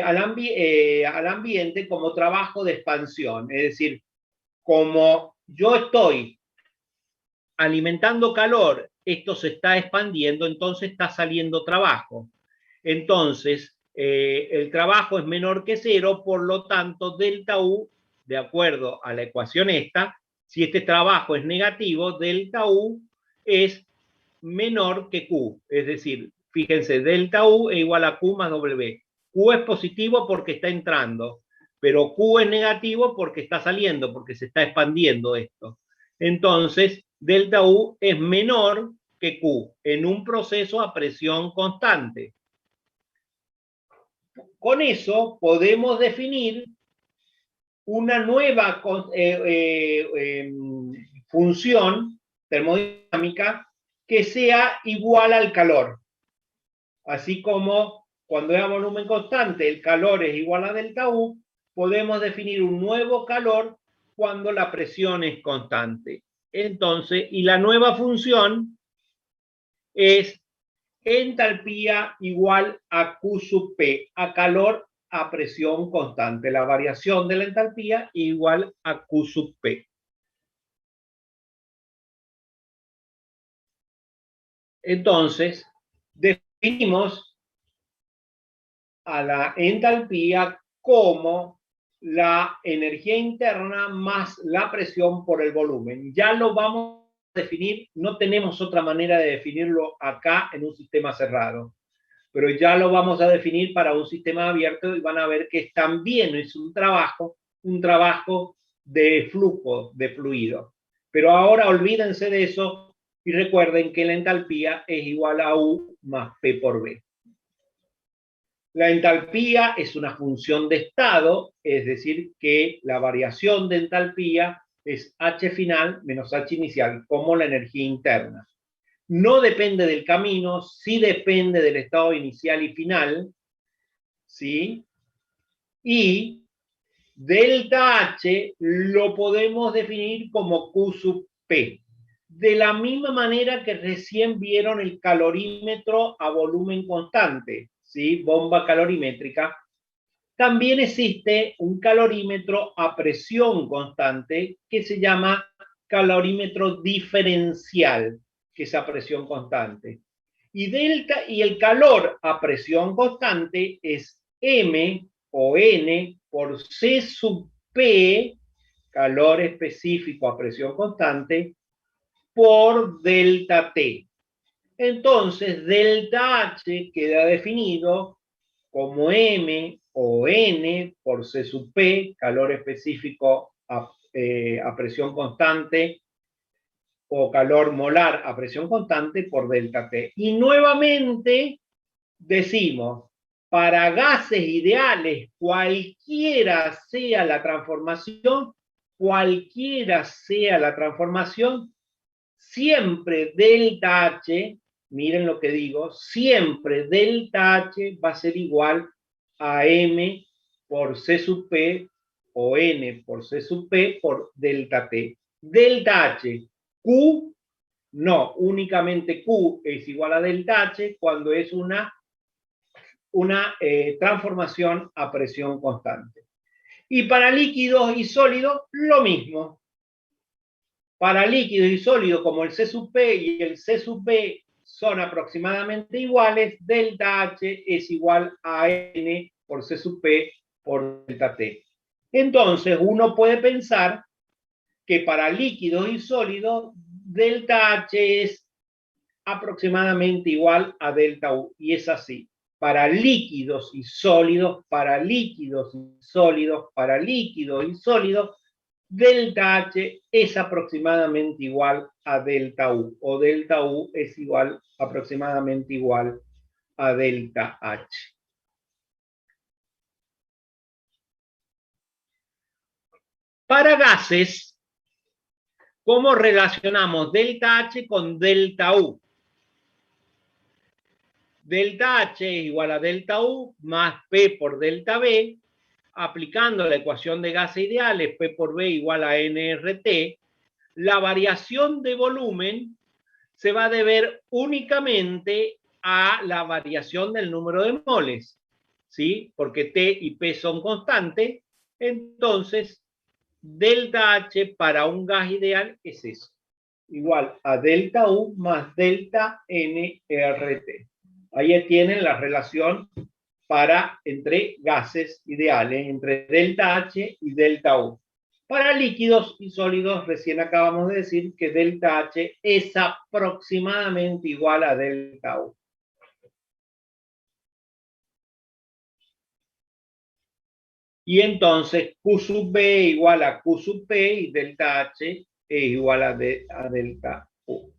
al ambiente como trabajo de expansión. Es decir, como yo estoy alimentando calor, esto se está expandiendo, entonces está saliendo trabajo. Entonces, el trabajo es menor que 0, por lo tanto, delta U, de acuerdo a la ecuación esta, si este trabajo es negativo, delta U es menor que Q. Es decir, fíjense, delta U es igual a Q más W. Q es positivo porque está entrando, pero Q es negativo porque está saliendo, porque se está expandiendo esto. Entonces, delta U es menor que Q en un proceso a presión constante. Con eso podemos definir una nueva función termodinámica que sea igual al calor. Así como cuando es a volumen constante el calor es igual a delta U, podemos definir un nuevo calor cuando la presión es constante. Entonces, y la nueva función es entalpía igual a Q sub P, a calor a presión constante. La variación de la entalpía igual a Q sub P. Entonces, definimos a la entalpía como la energía interna más la presión por el volumen. Ya lo vamos a definir, no tenemos otra manera de definirlo acá en un sistema cerrado, pero ya lo vamos a definir para un sistema abierto y van a ver que también es un trabajo de flujo, de fluido. Pero ahora olvídense de eso y recuerden que la entalpía es igual a U más P por B. La entalpía es una función de estado, es decir, que la variación de entalpía es H final menos H inicial, como la energía interna. No depende del camino, sí depende del estado inicial y final, ¿sí? Y delta H lo podemos definir como Q sub P. De la misma manera que recién vieron el calorímetro a volumen constante, ¿sí? Bomba calorimétrica. También existe un calorímetro a presión constante que se llama calorímetro diferencial, que es a presión constante. Y el calor a presión constante es M o N por C sub P, calor específico a presión constante, por delta T. Entonces, delta H queda definido como M o N por C sub P, calor específico a presión constante, o calor molar a presión constante por delta T. Y nuevamente decimos, para gases ideales, cualquiera sea la transformación, siempre delta H, miren lo que digo, siempre delta H va a ser igual a M por C sub P o N por C sub P por delta T. Delta H, Q, no, únicamente Q es igual a delta H cuando es una transformación a presión constante. Y para líquidos y sólidos, lo mismo. Para líquidos y sólidos, como el C sub P y el C sub B son aproximadamente iguales, delta H es igual a N por C sub P por delta T. Entonces, uno puede pensar que para líquidos y sólidos, delta H es aproximadamente igual a delta U. Y es así. Para líquidos y sólidos, delta H es aproximadamente igual a delta U, o delta U es igual, aproximadamente igual a delta H. Para gases, ¿cómo relacionamos delta H con delta U? Delta H es igual a delta U más P por delta B, aplicando la ecuación de gases ideales, P por B igual a nRT, la variación de volumen se va a deber únicamente a la variación del número de moles, ¿sí? Porque T y P son constantes, entonces delta H para un gas ideal es eso, igual a delta U más delta nRT. Ahí tienen la relación entre gases ideales, entre delta H y delta U. Para líquidos y sólidos, recién acabamos de decir que delta H es aproximadamente igual a delta U. Y entonces Q sub B igual a Q sub P y delta H es igual a delta U.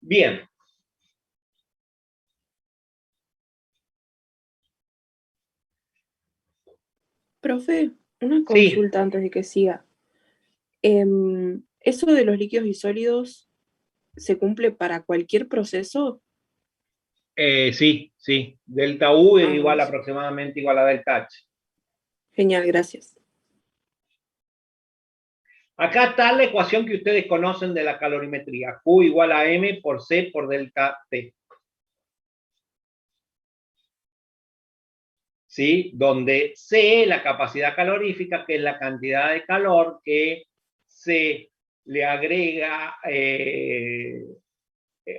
Bien. Profe, una Sí, consulta antes de que siga. ¿Eso de los líquidos y sólidos se cumple para cualquier proceso? sí, sí. Delta U es Ah, igual buenísimo. aproximadamente igual a delta H. Genial, gracias. Acá está la ecuación que ustedes conocen de la calorimetría. Q igual a M por C por delta T. ¿Sí? Donde C, la capacidad calorífica, que es la cantidad de calor que se le agrega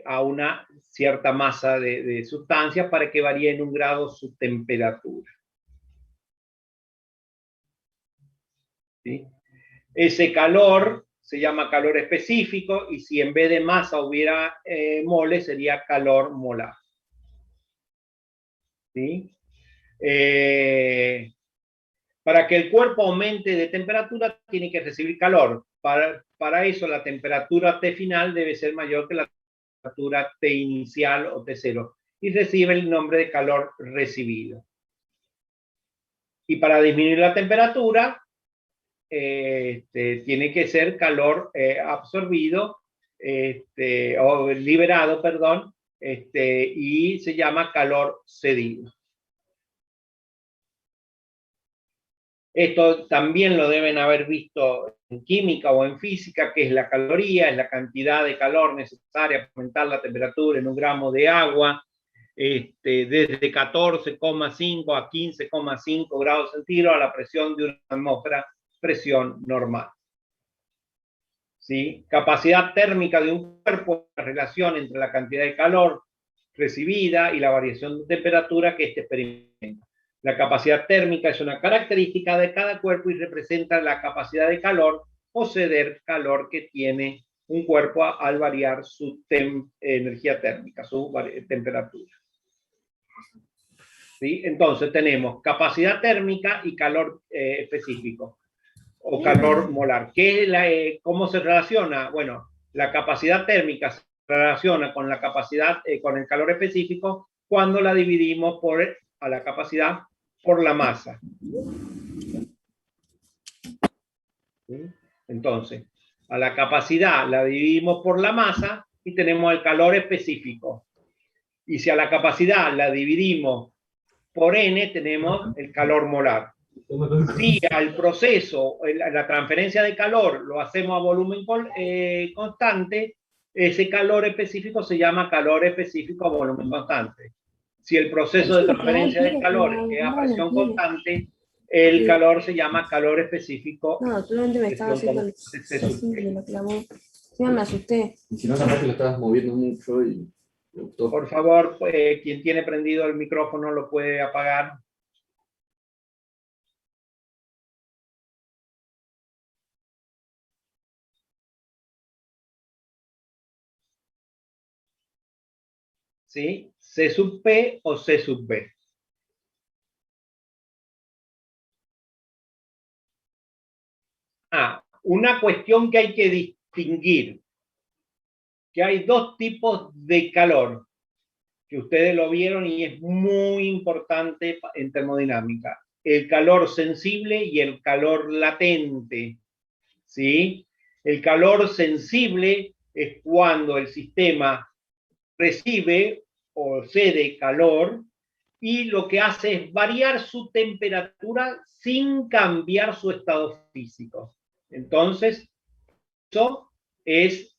a una cierta masa de sustancias para que varíe en 1 grado su temperatura. ¿Sí? Ese calor se llama calor específico y si en vez de masa hubiera moles sería calor molar. ¿Sí? Para que el cuerpo aumente de temperatura tiene que recibir calor. Para eso la temperatura T final debe ser mayor que la temperatura T inicial o T0 y recibe el nombre de calor recibido. Y para disminuir la temperatura tiene que ser calor absorbido o liberado, perdón, y se llama calor cedido. Esto también lo deben haber visto en química o en física, que es la caloría, es la cantidad de calor necesaria para aumentar la temperatura en 1 gramo de agua, desde 14,5 a 15,5 grados centígrados a la presión de una atmósfera, presión normal. ¿Sí? Capacidad térmica de un cuerpo, la relación entre la cantidad de calor recibida y la variación de temperatura que éste experimenta. La capacidad térmica es una característica de cada cuerpo y representa la capacidad de calor o ceder calor que tiene un cuerpo al variar su energía térmica, su temperatura. ¿Sí? Entonces tenemos capacidad térmica y calor específico o calor molar. ¿Cómo se relaciona? Bueno, la capacidad térmica se relaciona con la capacidad, con el calor específico cuando la dividimos a la capacidad por la masa. ¿Sí? Entonces, a la capacidad la dividimos por la masa y tenemos el calor específico. Y si a la capacidad la dividimos por N, tenemos el calor molar. Si al proceso, la transferencia de calor, lo hacemos a volumen constante, ese calor específico se llama calor específico a volumen constante. Si el proceso de transferencia de calor es a presión constante, el calor se llama calor específico. No, solamente me estaba haciendo el me clavó. Sí, me asusté. Y si no, capaz que lo estabas moviendo mucho y me gustó. Por favor, quien tiene prendido el micrófono lo puede apagar. ¿Sí? C sub P o C sub B. Una cuestión que hay que distinguir, que hay 2 tipos de calor, que ustedes lo vieron y es muy importante en termodinámica. El calor sensible y el calor latente. ¿Sí? El calor sensible es cuando el sistema recibe o cede calor y lo que hace es variar su temperatura sin cambiar su estado físico. Entonces, eso es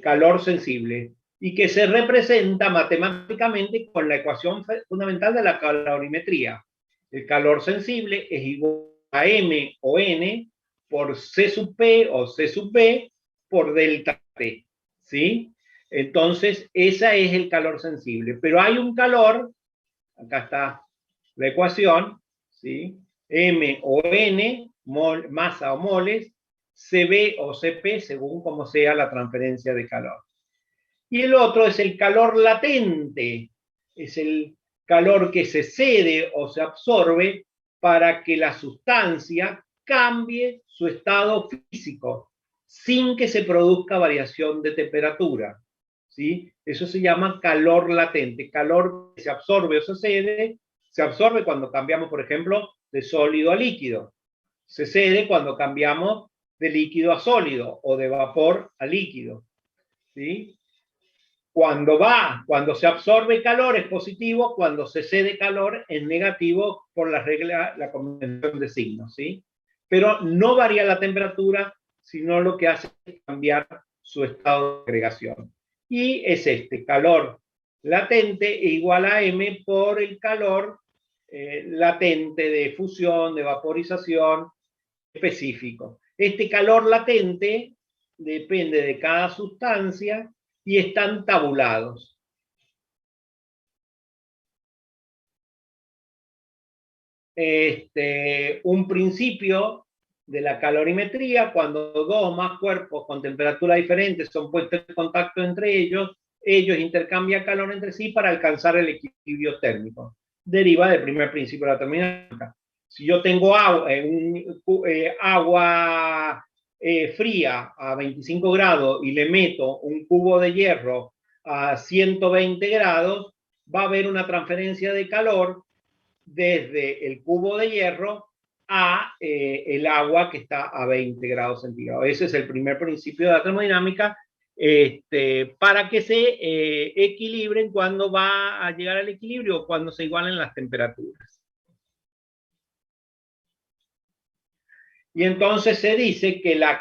calor sensible y que se representa matemáticamente con la ecuación fundamental de la calorimetría. El calor sensible es igual a M o N por C sub P o C sub B por delta T. ¿Sí? Entonces, ese es el calor sensible. Pero hay un calor, acá está la ecuación, ¿sí? M o N, masa o moles, CB o CP, según como sea la transferencia de calor. Y el otro es el calor latente, es el calor que se cede o se absorbe para que la sustancia cambie su estado físico sin que se produzca variación de temperatura, ¿sí? Eso se llama calor latente, calor que se absorbe o se cede. Se absorbe cuando cambiamos, por ejemplo, de sólido a líquido. Se cede cuando cambiamos de líquido a sólido o de vapor a líquido, ¿sí? Cuando se absorbe calor es positivo, cuando se cede calor es negativo por la regla, la convención de signos, ¿sí? Pero no varía la temperatura, sino lo que hace es cambiar su estado de agregación. Y es calor latente igual a M por el calor latente de fusión, de vaporización específico. Este calor latente depende de cada sustancia y están tabulados. Un principio de la calorimetría, cuando dos o más cuerpos con temperatura diferente son puestos en contacto entre ellos, ellos intercambian calor entre sí para alcanzar el equilibrio térmico. Deriva del primer principio de la termodinámica. Si yo tengo agua fría a 25 grados y le meto un cubo de hierro a 120 grados, va a haber una transferencia de calor desde el cubo de hierro a el agua que está a 20 grados centígrados. Ese es el primer principio de la termodinámica, para que se equilibren cuando va a llegar al equilibrio, cuando se igualen las temperaturas. Y entonces se dice que la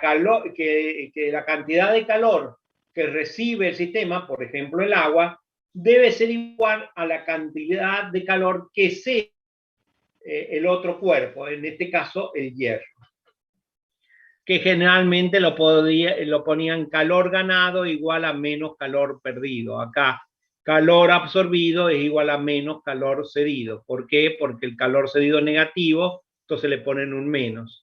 cantidad de calor que recibe el sistema, por ejemplo el agua, debe ser igual a la cantidad de calor que cede el otro cuerpo, en este caso el hierro, que generalmente lo ponían calor ganado igual a menos calor perdido. Acá calor absorbido es igual a menos calor cedido. ¿Por qué? Porque el calor cedido es negativo, entonces le ponen un menos.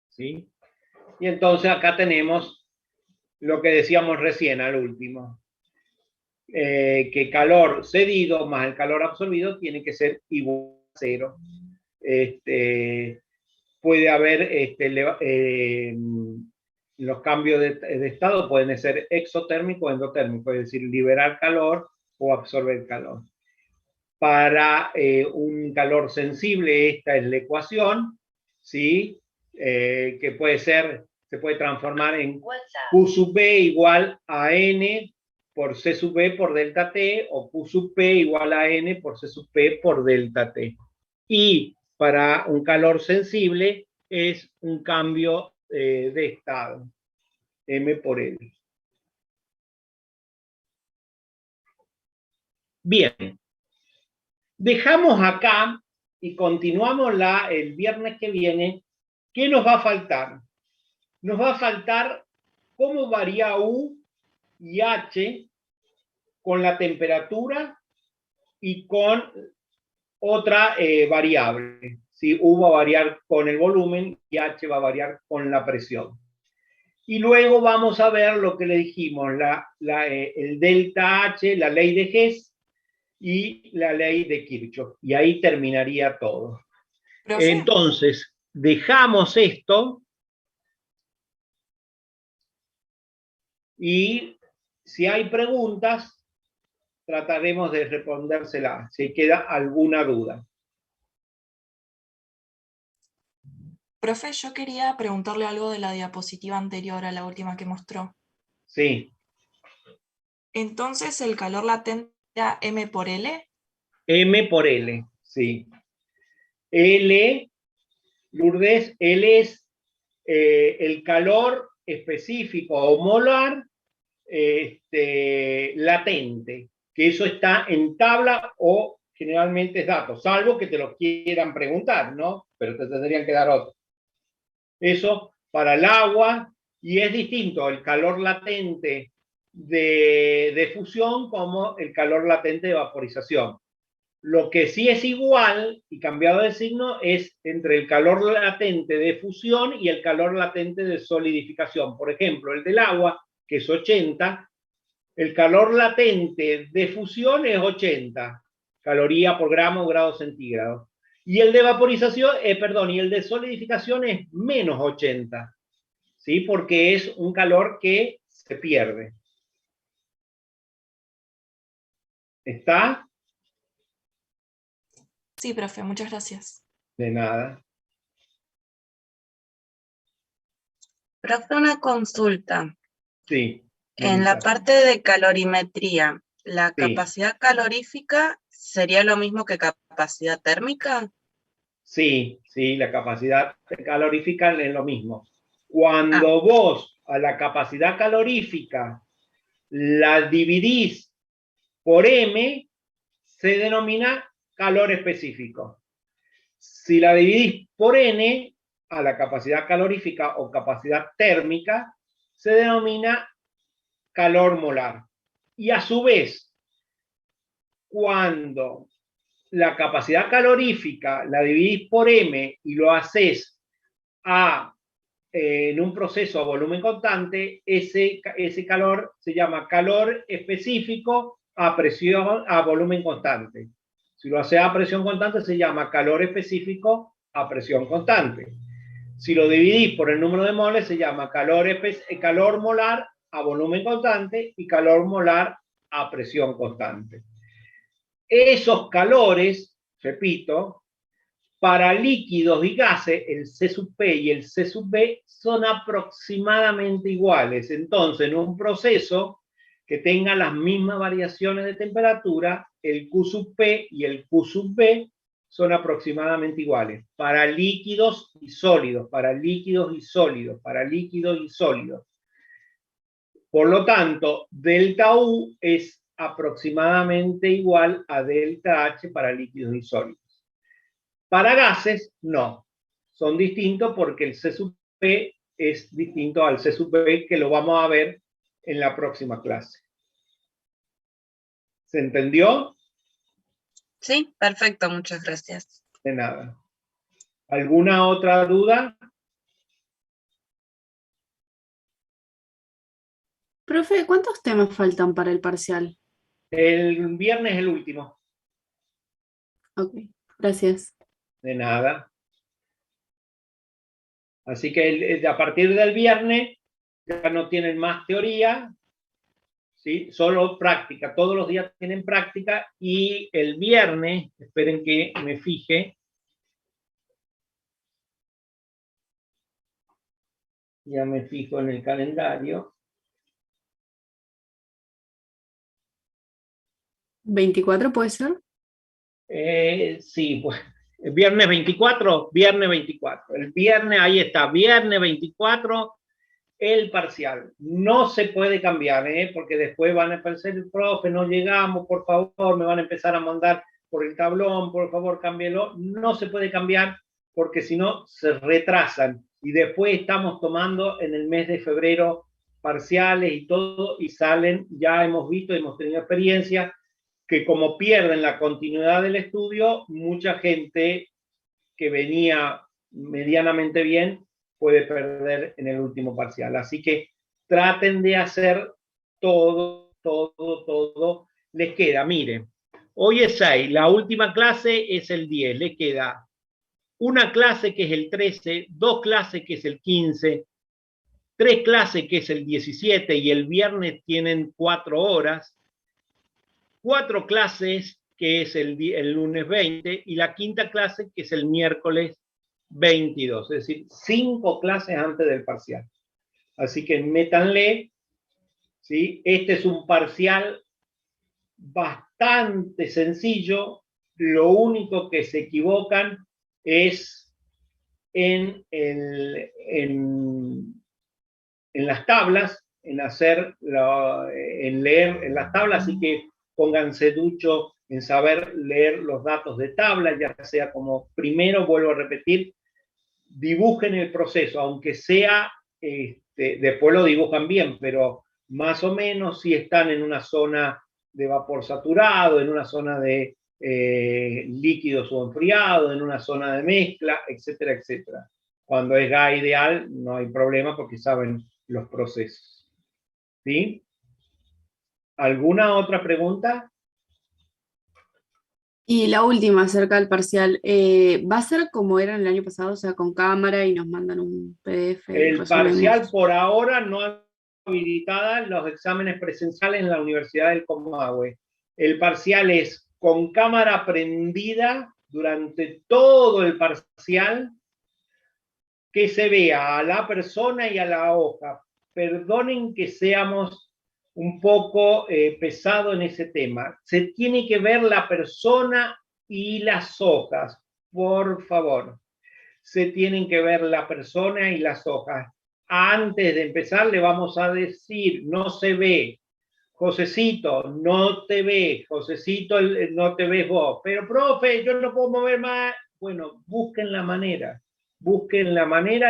¿Sí? Y entonces acá tenemos lo que decíamos recién al último, que calor cedido más el calor absorbido tiene que ser igual a 0. Puede haber los cambios de estado pueden ser exotérmicos o endotérmicos, es decir, liberar calor o absorber calor. Para un calor sensible, esta es la ecuación, ¿sí? Que se puede transformar en Q sub B igual a N por C sub B por delta T, o Q sub P igual a N por C sub P por delta T. Y para un calor sensible es un cambio de estado, M por L. Bien. Dejamos acá y continuamos el viernes que viene. ¿Qué nos va a faltar? Nos va a faltar cómo varía U y H con la temperatura y con otra variable. ¿Sí? U va a variar con el volumen y H va a variar con la presión. Y luego vamos a ver lo que le dijimos, el delta H, la ley de Hess y la ley de Kirchhoff. Y ahí terminaría todo. Profe. Entonces, dejamos esto y si hay preguntas, trataremos de respondérselas, si queda alguna duda. Profe, yo quería preguntarle algo de la diapositiva anterior a la última que mostró. Sí. Entonces, ¿el calor latente era M por L? M por L, sí. L, Lourdes, L es el calor específico o molar latente, que eso está en tabla o generalmente es datos, salvo que te lo quieran preguntar, ¿no? Pero te tendrían que dar otro. Eso para el agua, y es distinto el calor latente de fusión como el calor latente de vaporización. Lo que sí es igual y cambiado de signo es entre el calor latente de fusión y el calor latente de solidificación. Por ejemplo, el del agua, que es 80, el calor latente de fusión es 80 calorías por gramo grado centígrado. Y el de vaporización, y el de solidificación es menos 80, ¿sí? Porque es un calor que se pierde. ¿Está? Sí, profe, muchas gracias. De nada. Profe, una consulta. Sí. En la parte de calorimetría, ¿la Sí. capacidad calorífica sería lo mismo que capacidad térmica? Sí, sí, la capacidad calorífica es lo mismo. Cuando vos a la capacidad calorífica la dividís por M, se denomina calor específico. Si la dividís por N, a la capacidad calorífica o capacidad térmica, se denomina calor molar. Y a su vez, cuando la capacidad calorífica la dividís por M y lo haces en un proceso a volumen constante, ese calor se llama calor específico a volumen constante. Si lo haces a presión constante, se llama calor específico a presión constante. Si lo dividís por el número de moles, se llama calor molar a volumen constante y calor molar a presión constante. Esos calores, repito, para líquidos y gases, el C sub P y el C sub B son aproximadamente iguales. Entonces, en un proceso que tenga las mismas variaciones de temperatura, el Q sub P y el Q sub B son aproximadamente iguales. Para líquidos y sólidos, para líquidos y sólidos, para líquidos y sólidos. Por lo tanto, delta U es aproximadamente igual a delta H para líquidos y sólidos. Para gases, no. Son distintos porque el C sub P es distinto al C sub B, que lo vamos a ver en la próxima clase. ¿Se entendió? Sí, perfecto, muchas gracias. De nada. ¿Alguna otra duda? Profe, ¿cuántos temas faltan para el parcial? El viernes es el último. Ok, gracias. De nada. Así que a partir del viernes ya no tienen más teoría, ¿sí? Solo práctica. Todos los días tienen práctica y el viernes, esperen que me fije, ya me fijo en el calendario. ¿24 puede ser? Sí, pues viernes 24, viernes 24. El viernes, ahí está, viernes 24, el parcial. No se puede cambiar, porque después van a aparecer el profe, no llegamos, por favor, me van a empezar a mandar por el tablón, por favor, cámbielo. No se puede cambiar porque si no se retrasan. Y después estamos tomando en el mes de febrero parciales y todo, y salen, ya hemos visto, hemos tenido experiencia, que como pierden la continuidad del estudio, mucha gente que venía medianamente bien puede perder en el último parcial. Así que traten de hacer todo. Les queda, miren, hoy es 6, la última clase es el 10, les queda una clase que es el 13, 2 clases que es el 15, 3 clases que es el 17 y el viernes tienen 4 horas, 4 clases, que es el lunes 20, y la quinta clase, que es el miércoles 22. Es decir, 5 clases antes del parcial. Así que métanle, ¿sí? Este es un parcial bastante sencillo. Lo único que se equivocan es en las tablas, en leer en las tablas, así que pónganse en saber leer los datos de tabla, ya sea como primero, vuelvo a repetir, dibujen el proceso, aunque sea, después lo dibujan bien, pero más o menos si están en una zona de vapor saturado, en una zona de líquido subenfriado, en una zona de mezcla, etcétera, etcétera. Cuando es gas ideal no hay problema porque saben los procesos. ¿Sí? ¿Alguna otra pregunta? Y la última acerca del parcial, ¿va a ser como era el año pasado, o sea, con cámara y nos mandan un PDF? El resolvemos? parcial por ahora no habilitada los exámenes presenciales en la Universidad del Comahue. El parcial es con cámara prendida durante todo el parcial, que se vea a la persona y a la hoja. Perdonen que seamos un poco pesado en ese tema. Se tiene que ver la persona y las hojas, por favor. Se tienen que ver la persona y las hojas. Antes de empezar le vamos a decir, no se ve. Josecito, no te ves. Josecito, no te ves vos. Pero, profe, yo no puedo mover más. Bueno, busquen la manera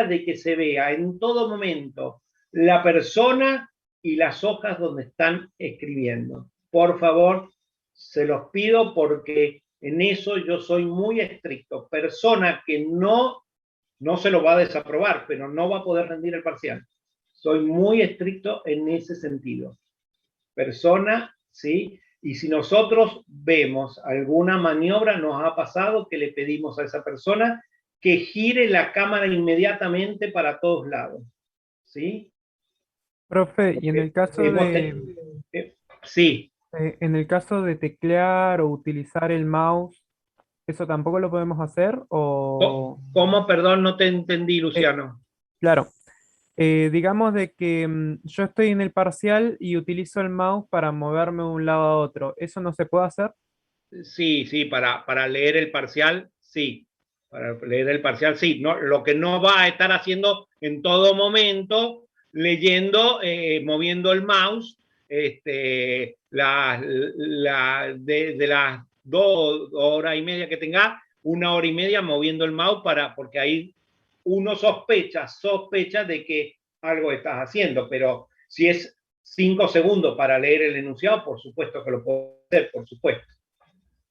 de que se vea en todo momento la persona y las hojas donde están escribiendo. Por favor, se los pido porque en eso yo soy muy estricto. Persona que no se lo va a desaprobar, pero no va a poder rendir el parcial. Soy muy estricto en ese sentido. Persona, ¿sí? Y si nosotros vemos alguna maniobra, nos ha pasado que le pedimos a esa persona que gire la cámara inmediatamente para todos lados, ¿sí? Profe, y en el caso sí. En el caso de teclear o utilizar el mouse, ¿eso tampoco lo podemos hacer? O, ¿Cómo? Perdón, no te entendí, Luciano. claro, digamos de que yo estoy en el parcial y utilizo el mouse para moverme de un lado a otro. ¿Eso no se puede hacer? Sí, para leer el parcial, sí. Para leer el parcial, sí. No, lo que no va a estar haciendo en todo momento, leyendo, moviendo el mouse, de las 2 horas y media que tenga, 1 hora y media moviendo el mouse porque ahí uno sospecha de que algo estás haciendo, pero si es 5 segundos para leer el enunciado, por supuesto que lo puedo hacer, por supuesto.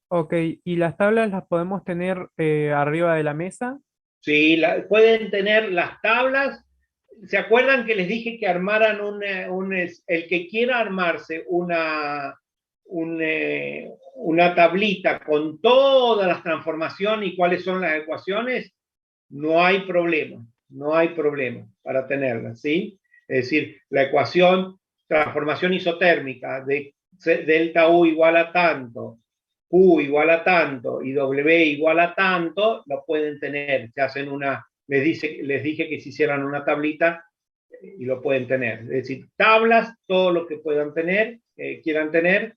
Ok, ¿y las tablas las podemos tener arriba de la mesa? Sí, pueden tener las tablas. ¿Se acuerdan que les dije que armaran el que quiera armarse una tablita con todas las transformaciones y cuáles son las ecuaciones? No hay problema para tenerlas, ¿sí? Es decir, la ecuación, transformación isotérmica de delta U igual a tanto, Q igual a tanto y W igual a tanto, lo pueden tener. Se hacen les dije que se hicieran una tablita y lo pueden tener. Es decir, tablas, todo lo que puedan tener, quieran tener.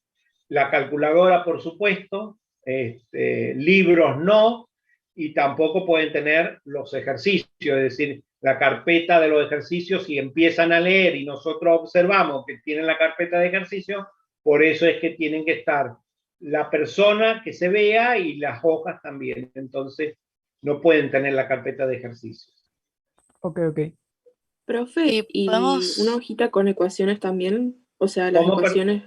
La calculadora, por supuesto. Libros no. Y tampoco pueden tener los ejercicios. Es decir, la carpeta de los ejercicios, si empiezan a leer y nosotros observamos que tienen la carpeta de ejercicios, por eso es que tienen que estar la persona que se vea y las hojas también. Entonces, no pueden tener la carpeta de ejercicios. Ok. Profe, ¿y una hojita con ecuaciones también? O sea, las ecuaciones.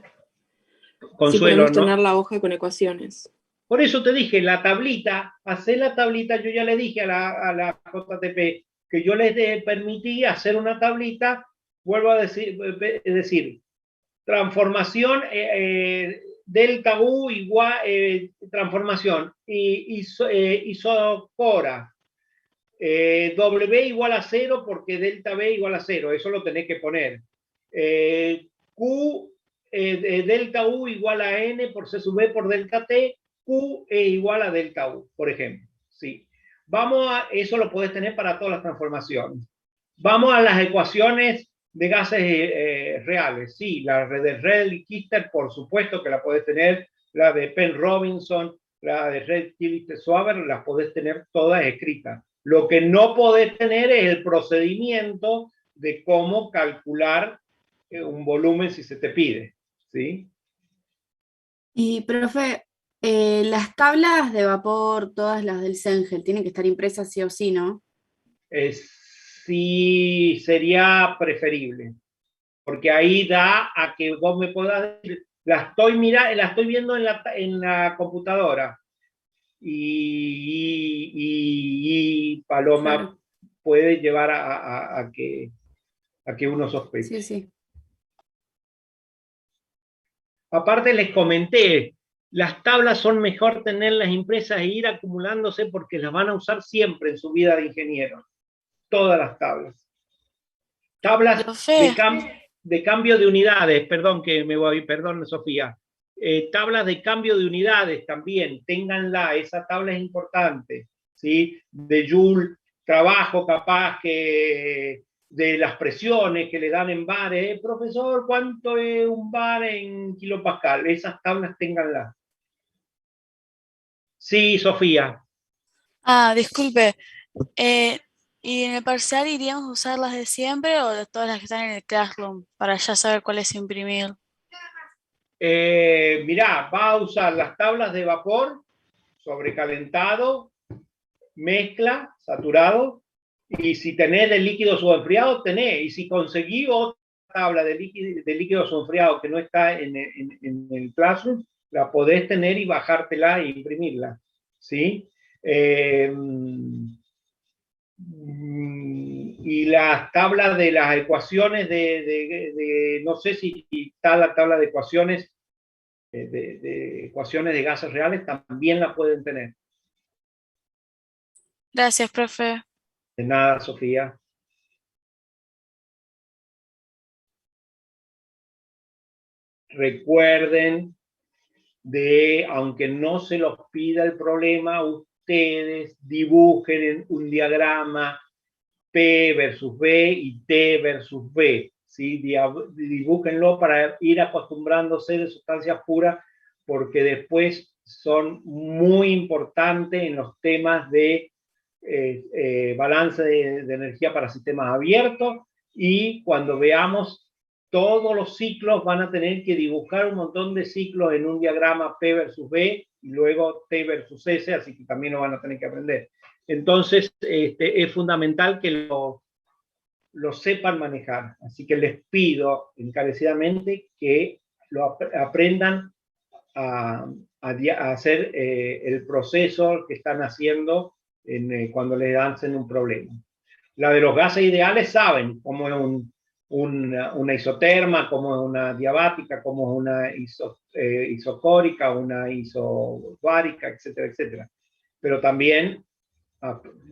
Consuelo, si podemos ¿no? tener la hoja con ecuaciones. Por eso te dije, la tablita, hacer la tablita, yo ya le dije a la JTP que yo les permití hacer una tablita, vuelvo a decir transformación, delta U igual, transformación, isocora, W igual a 0 porque delta B igual a 0, eso lo tenés que poner. Q, delta U igual a N por C sub B por delta T, Q es igual a delta U, por ejemplo. ¿Sí? Eso lo puedes tener para todas las transformaciones. Vamos a las ecuaciones de gases reales. Sí, la de Rell y Kister, por supuesto que la puedes tener. La de Penn Robinson, la de Red Swaber, las podés tener todas escritas. Lo que no podés tener es el procedimiento de cómo calcular un volumen si se te pide. ¿Sí? Y, profe, Las tablas de vapor, todas las del Sengel, tienen que estar impresas sí o sí, ¿no? Sí, sería preferible, porque ahí da a que vos me puedas decir, la estoy viendo en la computadora y Paloma Claro. puede llevar a que uno sospeche. Sí, sí. Aparte les comenté, las tablas son mejor tenerlas impresas e ir acumulándose porque las van a usar siempre en su vida de ingeniero. Todas las tablas. Tablas de cambio de unidades, perdón que me voy, perdón Sofía. Tablas de cambio de unidades también, ténganla, esa tabla es importante, ¿sí? De Joule, trabajo capaz que de las presiones que le dan en bares, profesor, ¿cuánto es un bar en kilopascal? Esas tablas ténganlas. Sí, Sofía. Disculpe. ¿Y en el parcial iríamos a usar las de siempre o de todas las que están en el Classroom para ya saber cuáles imprimir? Mirá, va a usar las tablas de vapor, sobrecalentado, mezcla, saturado, y si tenés de líquido subenfriado, tenés, y si conseguí otra tabla de líquido subenfriado que no está en el Classroom, la podés tener y bajártela e imprimirla, ¿sí? Y las tablas de las ecuaciones no sé si está la tabla de ecuaciones de ecuaciones de gases reales, también la pueden tener. Gracias, profe. De nada, Sofía. Recuerden aunque no se los pida el problema, ustedes dibujen un diagrama P versus B y T versus B, ¿sí? Dibújenlo para ir acostumbrándose de sustancias puras, porque después son muy importantes en los temas de balance de energía para sistemas abiertos, y cuando veamos todos los ciclos van a tener que dibujar un montón de ciclos en un diagrama P versus B y luego T versus S, así que también lo van a tener que aprender. Entonces, es fundamental que lo sepan manejar. Así que les pido encarecidamente que lo aprendan a hacer el proceso que están haciendo cuando les hacen un problema. La de los gases ideales saben cómo es una isoterma, cómo es una diabática, cómo es una isocórica, una isobárica, etcétera, etcétera. Pero también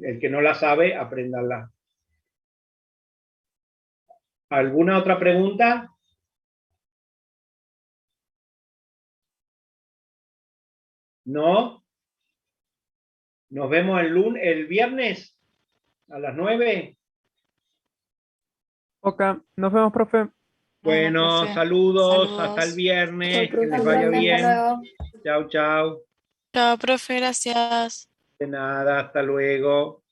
el que no la sabe, apréndala. ¿Alguna otra pregunta? ¿No? Nos vemos el viernes a las 9. Ok, nos vemos, profe. Bueno, profe. saludos, hasta el viernes, que les vaya bien. Chau, chau. Chao, profe, gracias. De nada, hasta luego.